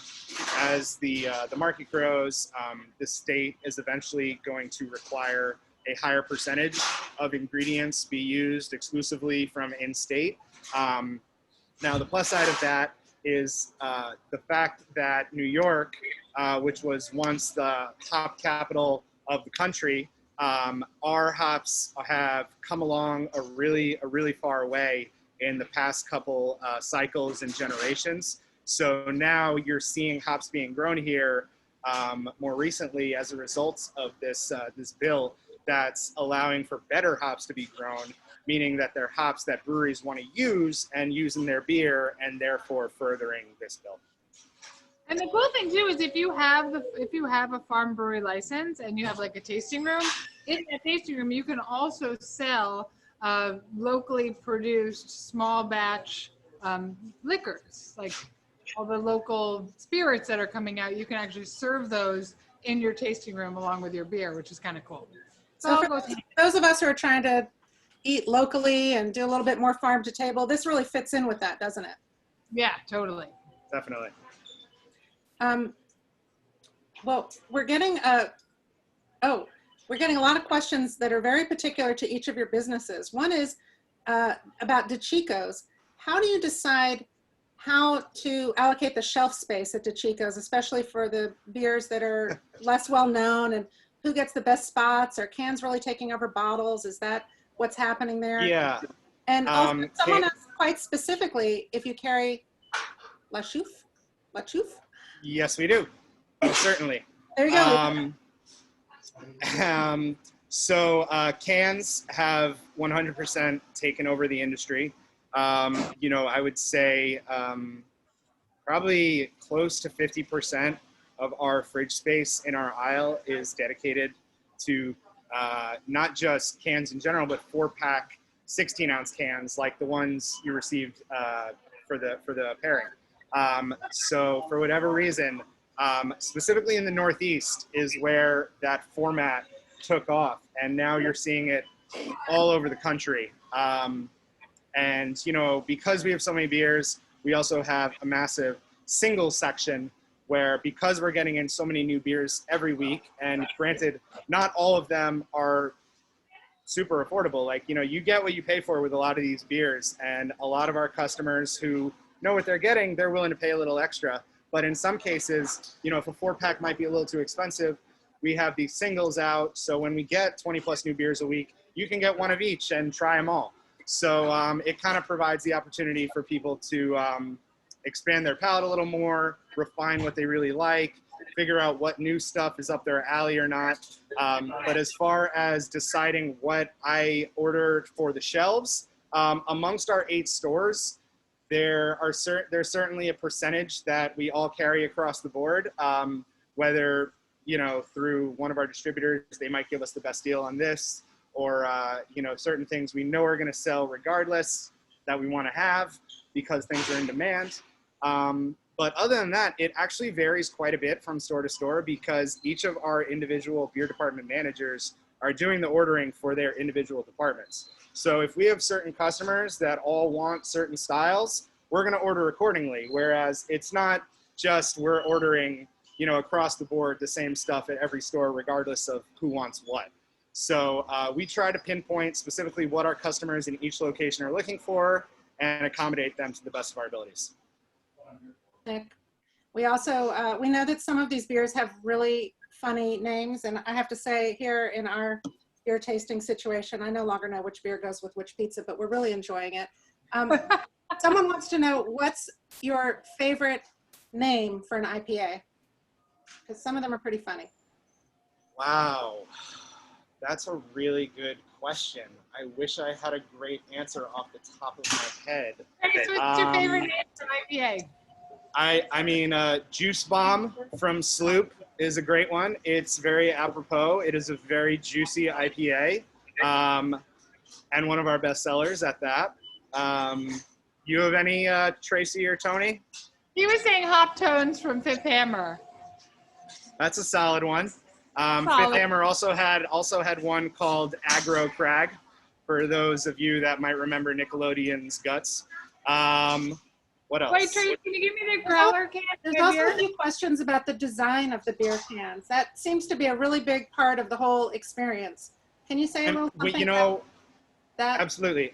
as the market grows, the state is eventually going to require a higher percentage of ingredients be used exclusively from in-state. Now, the plus side of that is the fact that New York, which was once the hop capital of the country, our hops have come along a really far way in the past couple cycles and generations. So now you're seeing hops being grown here more recently as a result of this bill that's allowing for better hops to be grown, meaning that they're hops that breweries want to use and use in their beer, and therefore furthering this bill. And the cool thing too is if you have a farm brewery license and you have like a tasting room, in that tasting room you can also sell locally produced small batch liquors, like all the local spirits that are coming out. You can actually serve those in your tasting room along with your beer, which is kind of cool. So for those of us who are trying to eat locally and do a little bit more farm to table, this really fits in with that, doesn't it? Yeah, totally. Definitely. Well, we're getting a lot of questions that are very particular to each of your businesses. One is about DeChico's. How do you decide how to allocate the shelf space at DeChico's, especially for the beers that are less well known, and who gets the best spots? Are cans really taking over bottles? Is that what's happening there? Yeah. And also, someone asked quite specifically if you carry La Chouffe? La Chouffe? Yes, we do. Oh, certainly. There you go. So cans have 100% taken over the industry. I would say probably close to 50% of our fridge space in our aisle is dedicated to not just cans in general, but 4-pack 16-ounce cans like the ones you received for the pairing. So for whatever reason, specifically in the Northeast is where that format took off, and now you're seeing it all over the country. And because we have so many beers, we also have a massive single section where, because we're getting in so many new beers every week, and granted, not all of them are super affordable. Like, you get what you pay for with a lot of these beers, and a lot of our customers who know what they're getting, they're willing to pay a little extra. But in some cases, if a 4-pack might be a little too expensive, we have these singles out. So when we get 20 plus new beers a week, you can get one of each and try them all. So it kind of provides the opportunity for people to expand their palate a little more, refine what they really like, figure out what new stuff is up their alley or not. But as far as deciding what I ordered for the shelves, amongst our 8 stores, there's certainly a percentage that we all carry across the board, whether, through one of our distributors, they might give us the best deal on this, or, certain things we know are going to sell regardless that we want to have because things are in demand. But other than that, it actually varies quite a bit from store to store because each of our individual beer department managers are doing the ordering for their individual departments. So if we have certain customers that all want certain styles, we're going to order accordingly. Whereas it's not just we're ordering, across the board the same stuff at every store, regardless of who wants what. So we try to pinpoint specifically what our customers in each location are looking for and accommodate them to the best of our abilities. Nick, we also, we know that some of these beers have really funny names, and I have to say, here in our beer tasting situation, I no longer know which beer goes with which pizza, but we're really enjoying it. Someone wants to know, what's your favorite name for an IPA? Because some of them are pretty funny. Wow, that's a really good question. I wish I had a great answer off the top of my head. Okay, so what's your favorite name for an IPA? I mean, Juice Bomb from Sloop is a great one. It's very apropos. It is a very juicy IPA, and one of our best sellers at that. You have any, Tracy or Tony? He was saying Hop Tones from Fifth Hammer. That's a solid one. Fifth Solid. Hammer also had one called Aggro Crag, for those of you that might remember Nickelodeon's Guts. What else? Wait, Tracy, can you give me the growler can? There's also a few questions about the design of the beer cans. That seems to be a really big part of the whole experience. Can you say a little something You know, about that? absolutely.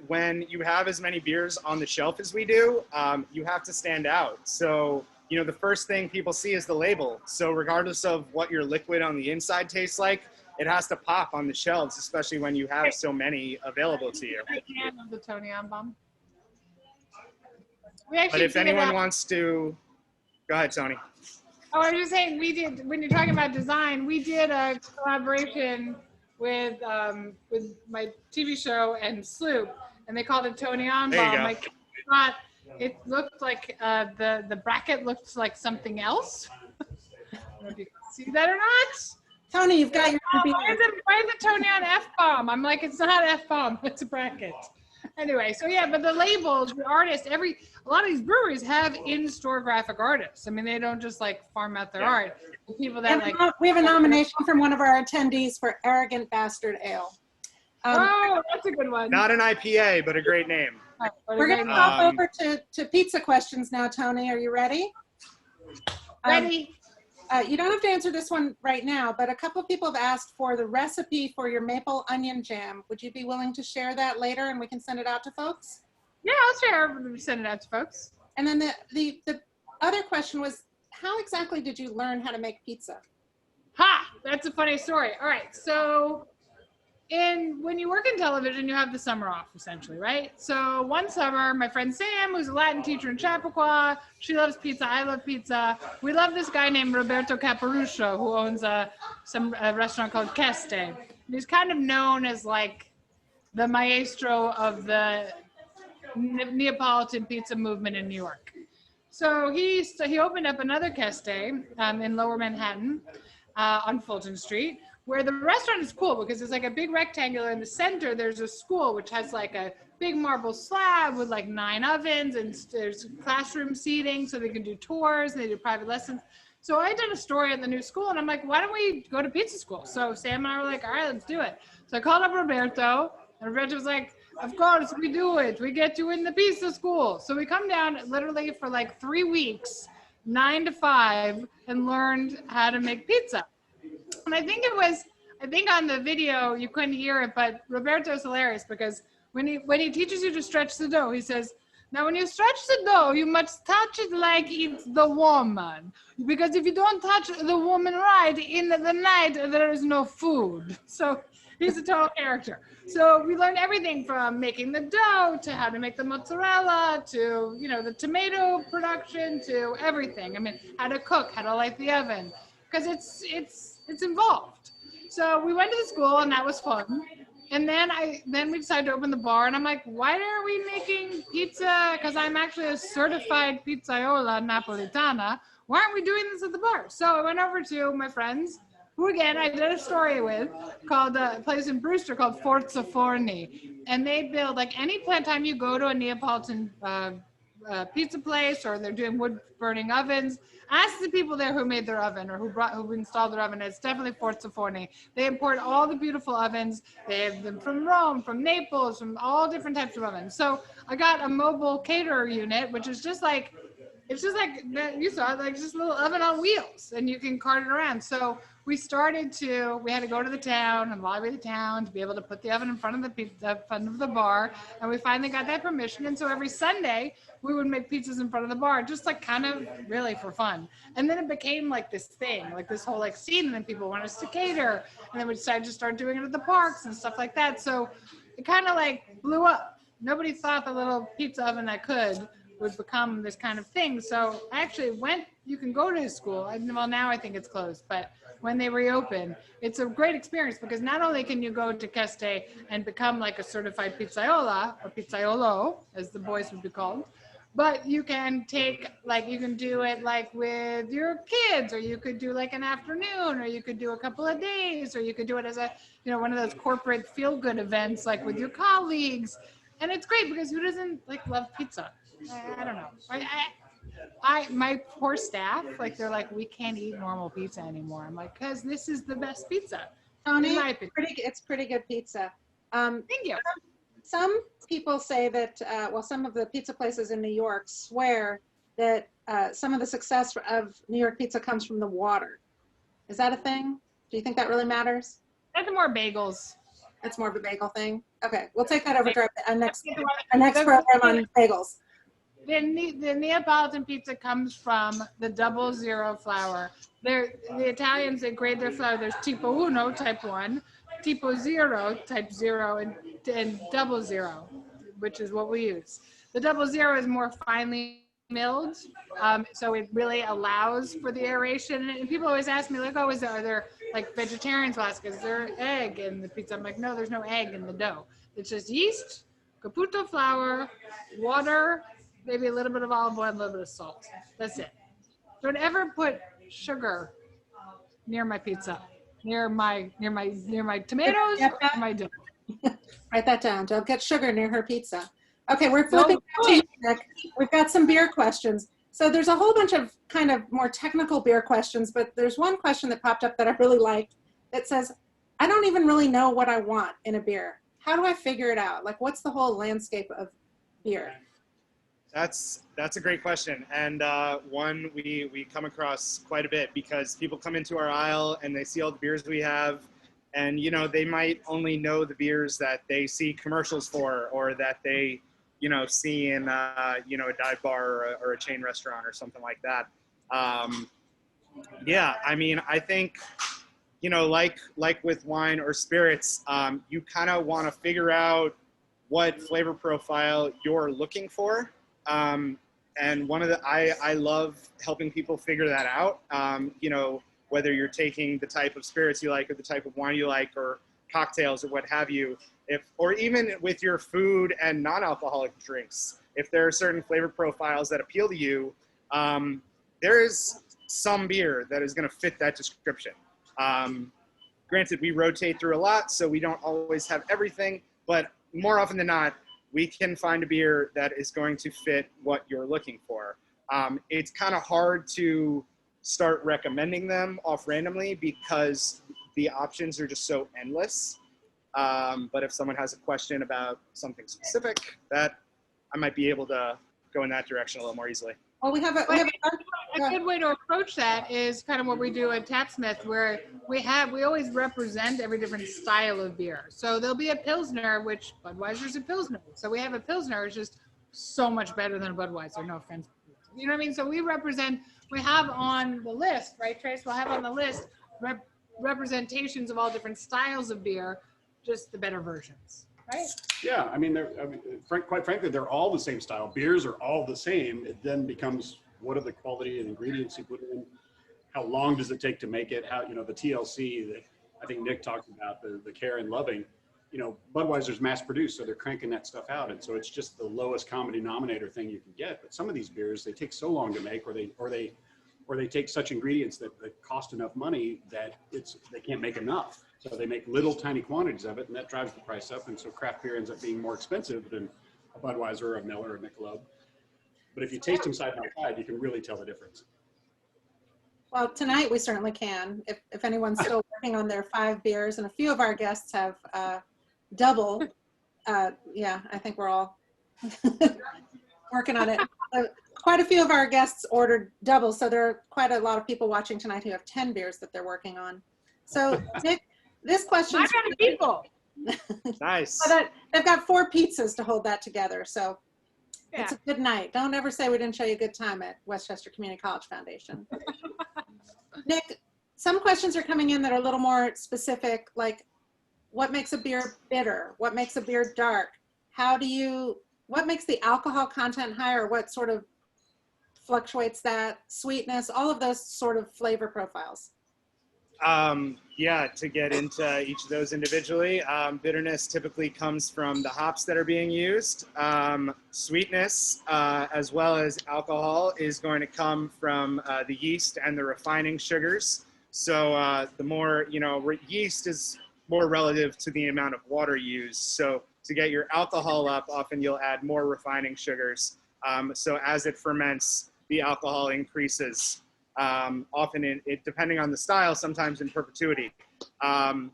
When you have as many beers on the shelf as we do, you have to stand out. So, you know, the first thing people see is the label. So regardless of what your liquid on the inside tastes like, it has to pop on the shelves, especially when you have so many available to you. I can of the Tony on bomb. But if anyone wants to, go ahead, Tony. Oh, I was just saying, we did, when you're talking about design, we did a collaboration with my TV show and Sloop, and they called it Tony on There you bomb. go. Like, thought it looked like the bracket looked like something else. I don't know if you can see that or not. Tony, you've got your beer. Why is it Tony on F-bomb? I'm like, it's not F-bomb, it's a bracket. Anyway, so yeah, but the labels, the artists, a lot of these breweries have in-store graphic artists. I mean, they don't just like farm out their art. The people that We have a nomination from one of our attendees for Arrogant Bastard Ale. Oh, that's a good one. Not an IPA, but a great name. We're going to hop over to pizza questions now, Tony. Are you ready? Ready? You don't have to answer this one right now, but a couple of people have asked for the recipe for your maple onion jam. Would you be willing to share that later and we can send it out to folks? Yeah, I'll share. Send it out to folks. And then the other question was, how exactly did you learn how to make pizza? Ha! That's a funny story. All right, so when you work in television, you have the summer off, essentially, right? So one summer, my friend Sam, who's a Latin teacher in Chappaqua, she loves pizza, I love pizza. We love this guy named Roberto Caporuscio, who owns a restaurant called Keste. He's kind of known as like the maestro of the Neapolitan pizza movement in New York. So he opened up another Keste in Lower Manhattan on Fulton Street, where the restaurant is cool because it's like a big rectangular. In the center, there's a school which has like a big marble slab with like 9 ovens, and there's classroom seating so they can do tours and they do private lessons. So I did a story at the new school, and I'm like, why don't we go to pizza school? So Sam and I were like, all right, let's do it. So I called up Roberto, and Roberto was like, of course, we do it. We get you in the pizza school. So we come down literally for like 3 weeks, 9 to 5, and learned how to make pizza. And I think on the video, you couldn't hear it, but Roberto's hilarious because when he teaches you to stretch the dough, he says, now when you stretch the dough, you must touch it like it's the woman. Because if you don't touch the woman right, in the night, there is no food. So he's a total character. So we learned everything from making the dough to how to make the mozzarella to, you know, the tomato production to everything. I mean, how to cook, how to light the oven, because it's involved. So we went to the school and that was fun. And then we decided to open the bar, and I'm like, why are we making pizza? Because I'm actually a certified pizzaiola napolitana. Why aren't we doing this at the bar? So I went over to my friends, who again I did a story with, called a place in Brewster called Forza Forni. And they build, like any time you go to a Neapolitan pizza place or they're doing wood burning ovens, ask the people there who made their oven or who installed their oven. It's definitely Forza Forni. They import all the beautiful ovens. They have them from Rome, from Naples, from all different types of ovens. So I got a mobile caterer unit, which is just like, it's just like you saw, like just a little oven on wheels, and you can cart it around. So we had to go to the town and lobby the town to be able to put the oven in front of the bar, and we finally got that permission. And so every Sunday we would make pizzas in front of the bar, just like kind of really for fun. And then it became like this thing, like this whole like scene, and then people wanted us to cater, and then we decided to start doing it at the parks and stuff like that. So it kind of like blew up. Nobody thought the little pizza oven that would become this kind of thing. So I actually you can go to his school. Well, now I think it's closed, but when they reopen, it's a great experience because not only can you go to Keste and become like a certified pizzaiola or pizzaiolo, as the boys would be called, But you can take, like, you can do it like with your kids, or you could do like an afternoon, or you could do a couple of days, or you could do it as a, you know, one of those corporate feel-good events, like with your colleagues. And it's great because who doesn't like love pizza? I don't know. My poor staff, like, they're like, we can't eat normal pizza anymore. I'm like, because this is the best pizza, in Tony, my opinion. it's pretty good pizza. Thank you. Some people say that, well, some of the pizza places in New York swear that some of the success of New York pizza comes from the water. Is that a thing? Do you think that really matters? That's more bagels. It's more of a bagel thing. Okay, we'll take that over to our next The- program on bagels. The Neapolitan pizza comes from the 00 flour. The Italians, they grade their flour. There's tipo uno, type 1, tipo 0, type 0, and 00, which is what we use. The 00 is more finely milled, so it really allows for the aeration. And people always ask me, like, oh, are there like vegetarians will ask, is there egg in the pizza? I'm like, no, there's no egg in the dough. It's just yeast, Caputo flour, water, maybe a little bit of olive oil, a little bit of salt. That's it. Don't ever put sugar near my pizza, near my tomatoes, or my dough. Write that down. Don't get sugar near her pizza. Okay, we're flipping back to you, Nick. We've got some beer questions. So there's a whole bunch of kind of more technical beer questions, but there's one question that popped up that I really liked that says, I don't even really know what I want in a beer. How do I figure it out? Like, what's the whole landscape of beer? That's a great question, and one we come across quite a bit because people come into our aisle and they see all the beers we have, and you know, they might only know the beers that they see commercials for, or that they, you know, see in you know, a dive bar or a chain restaurant or something like that. Yeah, I mean, I think, you know, like with wine or spirits, you kind of want to figure out what flavor profile you're looking for. And one of the, I love helping people figure that out. You know, whether you're taking the type of spirits you like or the type of wine you like, or cocktails or what have you, or even with your food and non-alcoholic drinks, if there are certain flavor profiles that appeal to you, there is some beer that is going to fit that description. Granted, we rotate through a lot, so we don't always have everything, but more often than not, we can find a beer that is going to fit what you're looking for. It's kind of hard to start recommending them off randomly because the options are just so endless. But if someone has a question about something specific, that I might be able to go in that direction a little more easily. Well, we have a good way to approach that is kind of what we do at Tapsmith, where we always represent every different style of beer. So there'll be a Pilsner, which Budweiser's a Pilsner. So we have a Pilsner, it's just so much better than a Budweiser, no offense. You know what I mean? So we have on the list, right, Trace? We'll have on the list representations of all different styles of beer, just the better versions, right? Yeah, I mean, quite frankly, they're all the same style. Beers are all the same. It then becomes, what are the quality and ingredients you put in? How long does it take to make it? How, you know, the TLC that I think Nick talked about, the care and loving, you know, Budweiser's mass produced, so they're cranking that stuff out. And so it's just the lowest common denominator thing you can get. But some of these beers, they take so long to make, or they take such ingredients that cost enough money that they can't make enough. So they make little tiny quantities of it, and that drives the price up. And so craft beer ends up being more expensive than a Budweiser or a Miller or a Michelob. But if you taste them side by side, you can really tell the difference. Well, tonight we certainly can. If anyone's still working on their 5 beers, and a few of our guests have double, yeah, I think we're all working on it. Quite a few of our guests ordered double, so there are quite a lot of people watching tonight who have 10 beers that they're working on. So, Nick, this question. My kind of people. Nice. So they've got 4 pizzas to hold that together, so Yeah. it's a good night. Don't ever say we didn't show you a good time at Westchester Community College Foundation. Nick, some questions are coming in that are a little more specific, like what makes a beer bitter? What makes a beer dark? What makes the alcohol content higher? What sort of fluctuates that? Sweetness, all of those sort of flavor profiles. Yeah, to get into each of those individually, bitterness typically comes from the hops that are being used. Sweetness, as well as alcohol, is going to come from the yeast and the refining sugars. So the more, yeast is more relative to the amount of water used. So to get your alcohol up, often you'll add more refining sugars. So as it ferments, the alcohol increases. Often depending on the style, sometimes in perpetuity. Was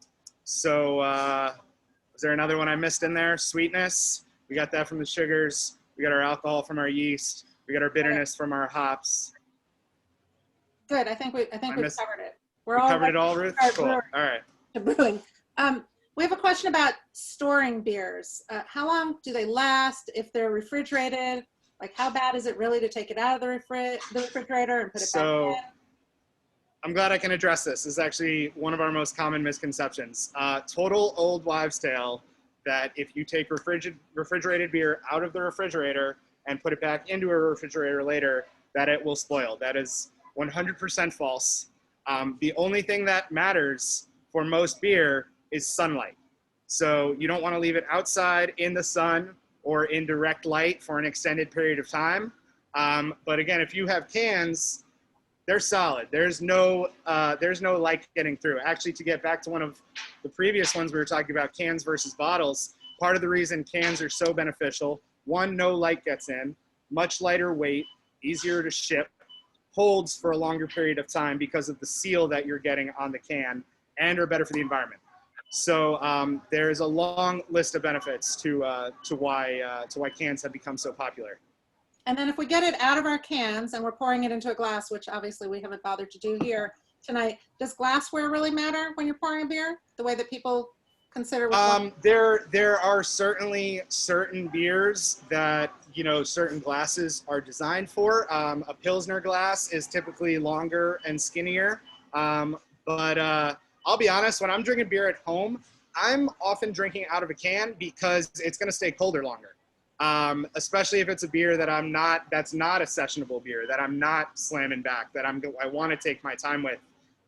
there another one I missed in there? Sweetness, we got that from the sugars. We got our alcohol from our yeast. We got our bitterness from our hops. Good, I think we've covered it. We covered it all, Ruth? Cool, all right. To brewing. We have a question about storing beers. How long do they last if they're refrigerated? Like, how bad is it really to take it out of the refrigerator and put it back in? I'm glad I can address this. This is actually one of our most common misconceptions. Total old wives' tale that if you take refrigerated beer out of the refrigerator and put it back into a refrigerator later, that it will spoil. That is 100% false. The only thing that matters for most beer is sunlight. So you don't want to leave it outside in the sun or in direct light for an extended period of time. But again, if you have cans, they're solid. There's no light getting through. Actually, to get back to one of the previous ones we were talking about, cans versus bottles, part of the reason cans are so beneficial, one, no light gets in, much lighter weight, easier to ship, holds for a longer period of time because of the seal that you're getting on the can, and are better for the environment. So there's a long list of benefits to why cans have become so popular. And then if we get it out of our cans and we're pouring it into a glass, which obviously we haven't bothered to do here tonight, does glassware really matter when you're pouring a beer? The way that people consider? There are certainly certain beers that, certain glasses are designed for. A Pilsner glass is typically longer and skinnier, but I'll be honest, when I'm drinking beer at home, I'm often drinking out of a can because it's going to stay colder longer. Especially if it's a beer that that's not a sessionable beer, that I'm not slamming back, that I want to take my time with.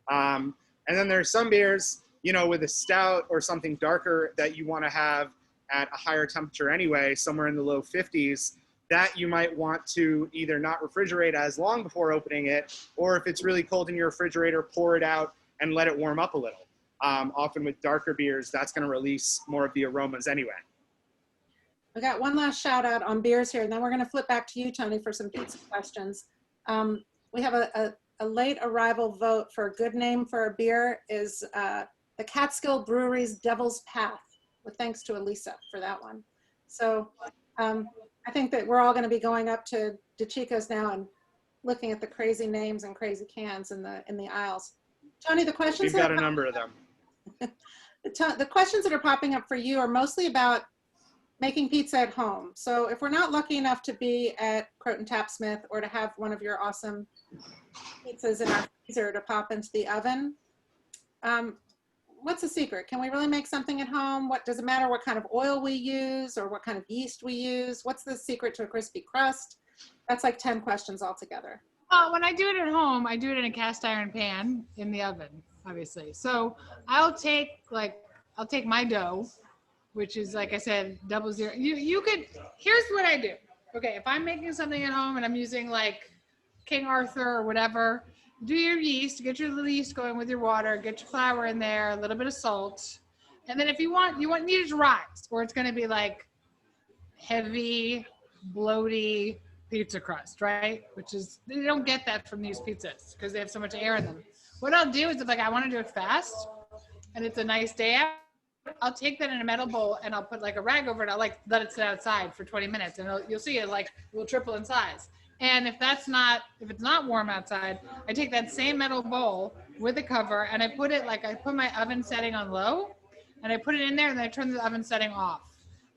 And then there's some beers, with a stout or something darker that you want to have at a higher temperature anyway, somewhere in the low 50s, that you might want to either not refrigerate as long before opening it, or if it's really cold in your refrigerator, pour it out and let it warm up a little. Often with darker beers, that's going to release more of the aromas anyway. We got one last shout out on beers here, and then we're going to flip back to you, Tony, for some pizza questions. We have a late arrival vote for a good name for a beer is the Catskill Brewery's Devil's Path, with thanks to Elisa for that one. So I think that we're all going to be going up to DeChico's now and looking at the crazy names and crazy cans in the aisles. Tony, the questions we've got a number of them. The questions that are popping up for you are mostly about making pizza at home. So if we're not lucky enough to be at Croton Tapsmith or to have one of your awesome pizzas in our freezer to pop into the oven, what's the secret? Can we really make something at home? What does it matter what kind of oil we use or what kind of yeast we use? What's the secret to a crispy crust? That's like 10 questions altogether. When I do it at home, I do it in a cast iron pan in the oven, obviously. So I'll take my dough, which is, like I said, 00. Here's what I do. Okay, if I'm making something at home and I'm using like King Arthur or whatever, do your yeast, get your little yeast going with your water, get your flour in there, a little bit of salt. And then if you need it to rise, or it's gonna be like heavy, bloaty pizza crust, right? Which is, you don't get that from these pizzas because they have so much air in them. What I'll do is if I want to do it fast and it's a nice day out, I'll take that in a metal bowl and I'll put like a rag over it. I'll like let it sit outside for 20 minutes and you'll see it like will triple in size. And if it's not warm outside, I take that same metal bowl with a cover and I put my oven setting on low and I put it in there and then I turn the oven setting off.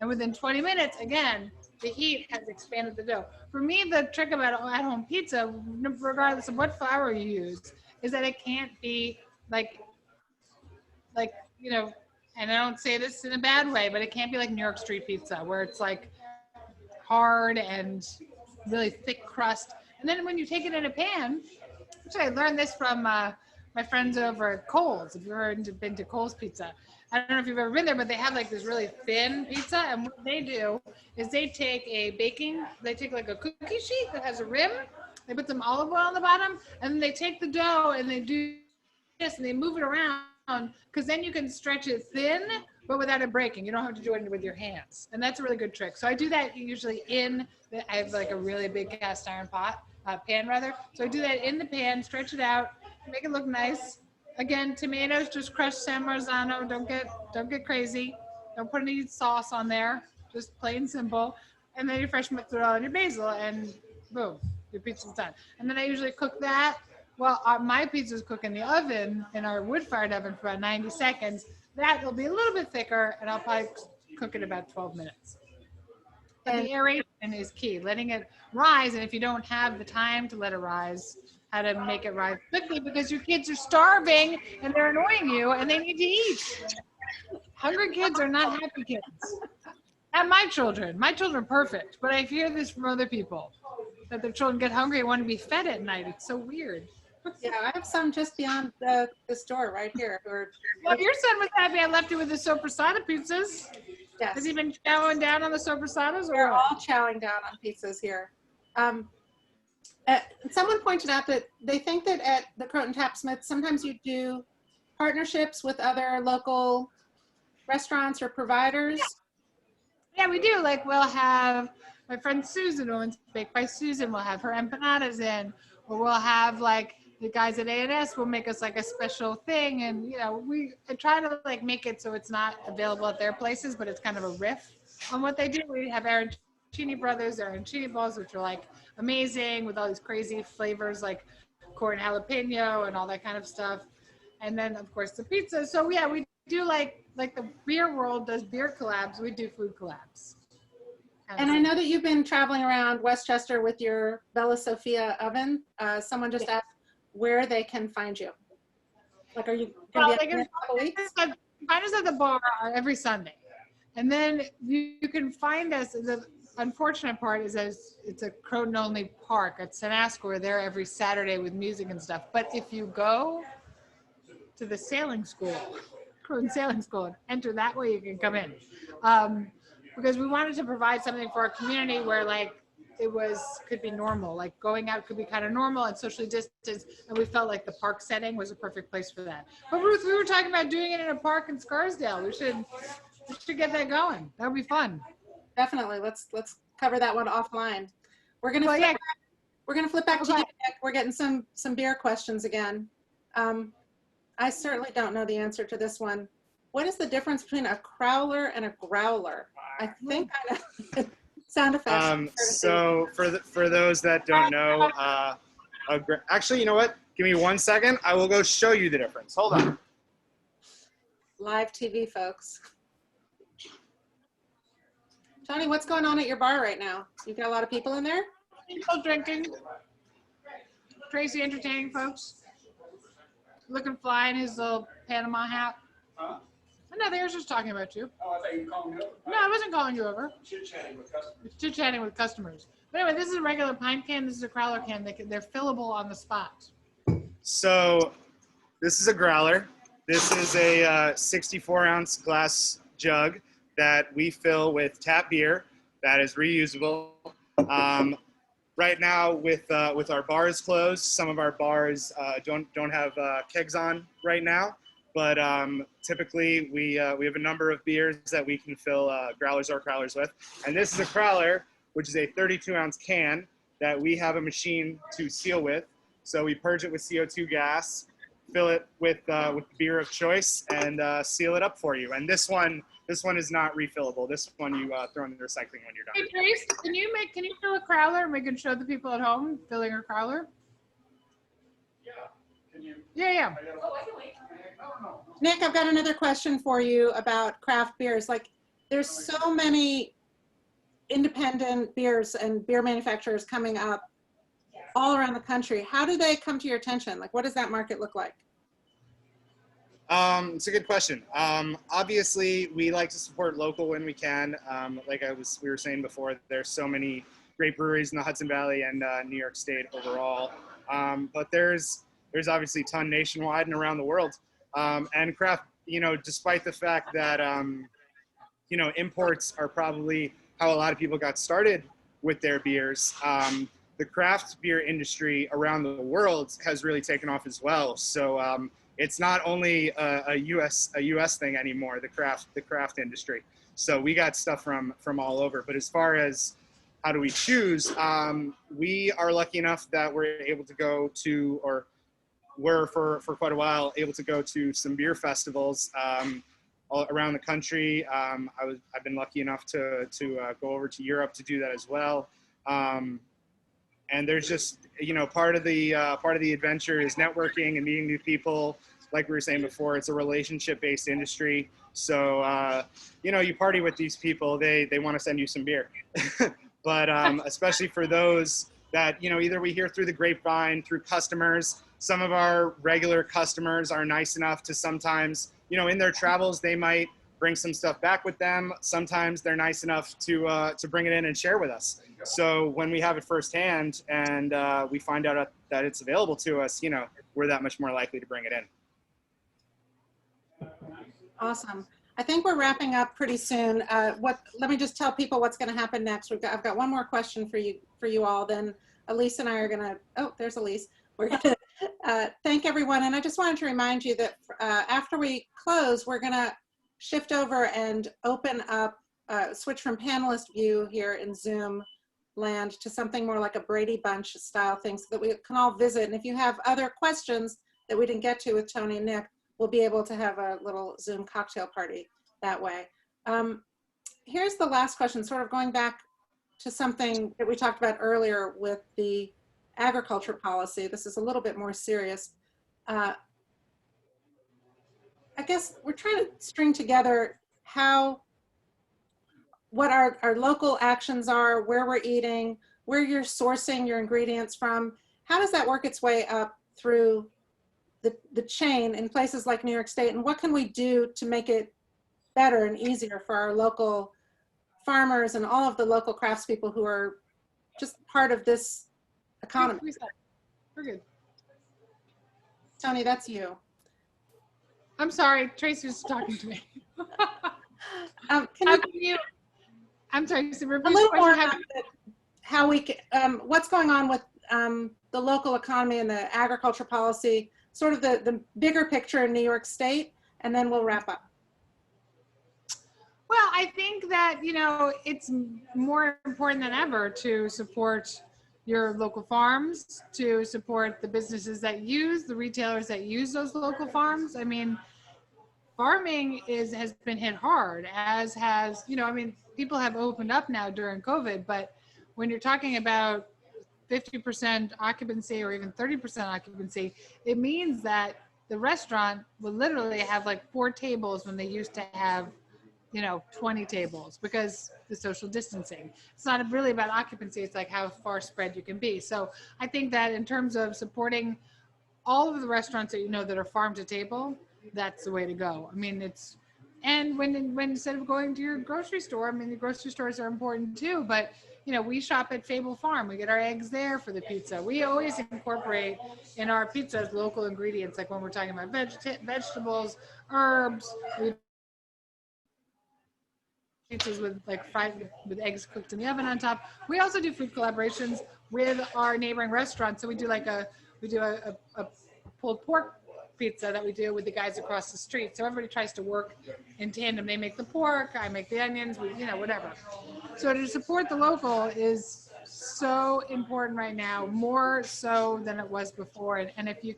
And within 20 minutes, again, the heat has expanded the dough. For me, the trick about at-home pizza, regardless of what flour you use, is that it can't be like, and I don't say this in a bad way, but it can't be like New York street pizza where it's like hard and really thick crust. And then when you take it in a pan, which I learned this from my friends over at Cole's. If you've ever been to Cole's Pizza, I don't know if you've ever been there, but they have like this really thin pizza. And what they do is they take they take like a cookie sheet that has a rim. They put some olive oil on the bottom, and then they take the dough and they do this and they move it around because then you can stretch it thin, but without it breaking. You don't have to do it with your hands. And that's a really good trick. So I do that usually I have like a really big cast iron pan rather. So I do that in the pan, stretch it out, make it look nice. Again, tomatoes, just crushed San Marzano. Don't get crazy. Don't put any sauce on there. Just plain simple. And then your fresh mozzarella and your basil, and boom, your pizza's done. And then I usually cook that. Well, my pizzas cook in the oven, in our wood-fired oven, for about 90 seconds. That will be a little bit thicker, and I'll probably cook it about 12 minutes. And the aeration is key, letting it rise. And if you don't have the time to let it rise, how to make it rise quickly, because your kids are starving and they're annoying you and they need to eat. Hungry kids are not happy kids. Not my children. My children are perfect, but I hear this from other people, that their children get hungry and want to be fed at night. It's so weird. Yeah, I have some just beyond this door right here. Well, your son was happy I left you with the sopressata pizzas. Yes. Has he been chowing down on the sopressatas? We're all chowing down on pizzas here. Someone pointed out that they think that at the Croton Tapsmith, sometimes you do partnerships with other local restaurants or providers. Yeah, we do. Like, we'll have my friend Susan, who owns Baked by Susan, we'll have her empanadas in, or we'll have like the guys at A&S will make us like a special thing. And, we try to like make it so it's not available at their places, but it's kind of a riff on what they do. We have Arancini Brothers, Arancini balls, which are like amazing with all these crazy flavors like corn jalapeno and all that kind of stuff. And then of course the pizza. So yeah, we do like the beer world does beer collabs. We do food collabs. And I know that you've been traveling around Westchester with your Bella Sofia oven. Someone just asked where they can find you. Like, are you going to be in a couple weeks? Find us at the bar every Sunday. And then you can find us. The unfortunate part is that it's a Croton only park at Senasco. We're there every Saturday with music and stuff. But if you go to the sailing school, Croton Sailing School, and enter that way, you can come in. Because we wanted to provide something for our community where like could be normal, like going out could be kind of normal and socially distanced, and we felt like the park setting was a perfect place for that. But Ruth, we were talking about doing it in a park in Scarsdale. We should get that going. That would be fun. Definitely. Let's cover that one offline. We're gonna flip back to you, Nick. We're getting some beer questions again. I certainly don't know the answer to this one. What is the difference between a crowler and a growler? I think I know. Sound effects. So for those that don't know, actually, you know what? Give me 1 second. I will go show you the difference. Hold on. Live TV, folks. Tony, what's going on at your bar right now? You've got a lot of people in there? People drinking. Tracy entertaining folks. Looking fly in his little Panama hat. Huh? No, they were just talking about you. Oh, I thought you were calling me over. No, I wasn't calling you over. Chit-chatting with customers. It's chit-chatting with customers. But anyway, this is a regular pint can. This is a growler can. They're fillable on the spot. So this is a growler. This is a 64-ounce glass jug that we fill with tap beer that is reusable. Right now, with our bars closed, some of our bars don't have kegs on right now. But typically, we have a number of beers that we can fill growlers or crowlers with. And this is a crowler, which is a 32-ounce can that we have a machine to seal with. So we purge it with CO2 gas, fill it with beer of choice, and seal it up for you. And this one is not refillable. This one you throw in the recycling when you're done. Hey, Trace, can you fill a crowler and we can show the people at home filling a crowler? Yeah. Can you? Yeah. Oh, I can wait. No. Nick, I've got another question for you about craft beers. Like, there's so many independent beers and beer manufacturers coming up all around the country. How do they come to your attention? Like, what does that market look like? It's a good question. Obviously, we like to support local when we can. Like we were saying before, there's so many great breweries in the Hudson Valley and New York State overall. But there's there's obviously a ton nationwide and around the world. And craft, you know, despite the fact that, you know, imports are probably how a lot of people got started with their beers. The craft beer industry around the world has really taken off as well. So it's not only a US thing anymore, the craft industry. So we got stuff from all over. But as far as how do we choose, we are lucky enough that we're able to go to, or were for quite a while, able to go to some beer festivals all around the country. I've been lucky enough to go over to Europe to do that as well. And there's just, you know, part of the adventure is networking and meeting new people. Like we were saying before, it's a relationship-based industry. So, you know, you party with these people, they want to send you some beer. But especially for those that, you know, either we hear through the grapevine, through customers. Some of our regular customers are nice enough to sometimes, you know, in their travels, they might bring some stuff back with them. Sometimes they're nice enough to bring it in and share with us. So when we have it firsthand and we find out that it's available to us, you know, we're that much more likely to bring it in. Awesome. I think we're wrapping up pretty soon. Let me just tell people what's going to happen next. I've got one more question for you all. Then Elise and I are going to, oh, there's Elise. We're going to thank everyone. And I just wanted to remind you that after we close, we're going to shift over and open up, switch from panelist view here in Zoom land to something more like a Brady Bunch style thing so that we can all visit. And if you have other questions that we didn't get to with Tony and Nick, we'll be able to have a little Zoom cocktail party that way. Here's the last question, sort of going back to something that we talked about earlier with the agriculture policy. This is a little bit more serious. I guess we're trying to string together what our local actions are, where we're eating, where you're sourcing your ingredients from. How does that work its way up through the chain in places like New York State, and what can we do to make it better and easier for our local farmers and all of the local craftspeople who are just part of this economy? We're good. Tony, that's you. I'm sorry, Tracy was talking to me. Can you I'm sorry, so a repeat the little more question. about how we can, what's going on with the local economy and the agriculture policy, sort of the bigger picture in New York State, and then we'll wrap up. Well, I think that, you know, it's more important than ever to support your local farms, to support the businesses that the retailers that use those local farms. I mean, farming has been hit hard, as has, you know, I mean, people have opened up now during COVID, but when you're talking about 50% occupancy or even 30% occupancy, it means that the restaurant will literally have like 4 tables when they used to have, you know, 20 tables because the social distancing. It's not really about occupancy, it's like how far spread you can be. So I think that in terms of supporting all of the restaurants that you know that are farm to table, that's the way to go. I mean, and when instead of going to your grocery store, I mean, the grocery stores are important too, but you know, we shop at Fable Farm. We get our eggs there for the pizza. We always incorporate in our pizzas local ingredients, like when we're talking about vegetables, herbs, pizzas with like fried with eggs cooked in the oven on top. We also do food collaborations with our neighboring restaurants. So we do a pulled pork pizza that we do with the guys across the street. So everybody tries to work in tandem. They make the pork, I make the onions, you know, whatever. So to support the local is so important right now, more so than it was before. And if you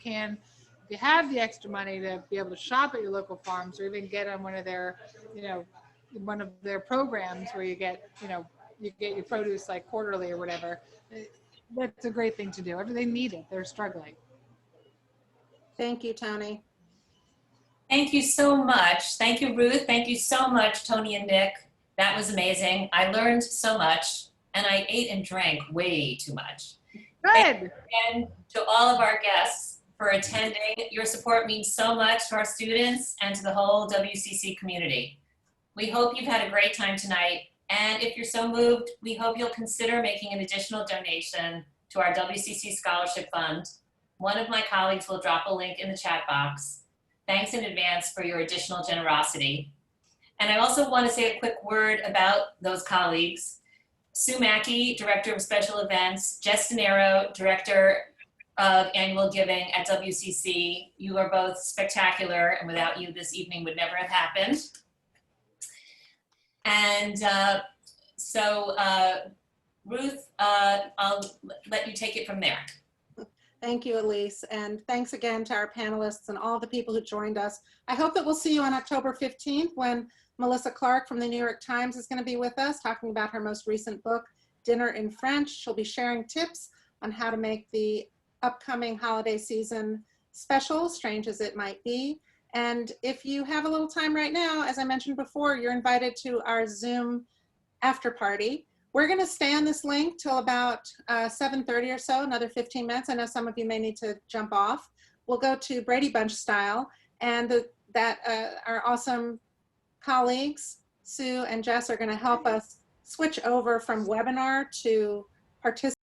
have the extra money to be able to shop at your local farms or even get on one of their, you know, one of their programs where you get, you know, you get your produce like quarterly or whatever, that's a great thing to do. They need it. They're struggling. Thank you, Tony. Thank you so much. Thank you, Ruth. Thank you so much, Tony and Nick. That was amazing. I learned so much, and I ate and drank way too much. Good. And to all of our guests for attending. Your support means so much to our students and to the whole WCC community. We hope you've had a great time tonight. And if you're so moved, we hope you'll consider making an additional donation to our WCC Scholarship Fund. One of my colleagues will drop a link in the chat box. Thanks in advance for your additional generosity. And I also want to say a quick word about those colleagues. Sue Mackey, Director of Special Events, Jess Dinero, Director of Annual Giving at WCC. You are both spectacular, and without you, this evening would never have happened. And Ruth, I'll let you take it from there. Thank you, Elise. And thanks again to our panelists and all the people who joined us. I hope that we'll see you on October 15th when Melissa Clark from the New York Times is going to be with us talking about her most recent book, Dinner in French. She'll be sharing tips on how to make the upcoming holiday season special, strange as it might be. And if you have a little time right now, as I mentioned before, you're invited to our Zoom after party. We're going to stay on this link till about 7:30 or so, another 15 minutes. I know some of you may need to jump off. We'll go to Brady Bunch style, and our awesome colleagues, Sue and Jess, are going to help us switch over from webinar to participate.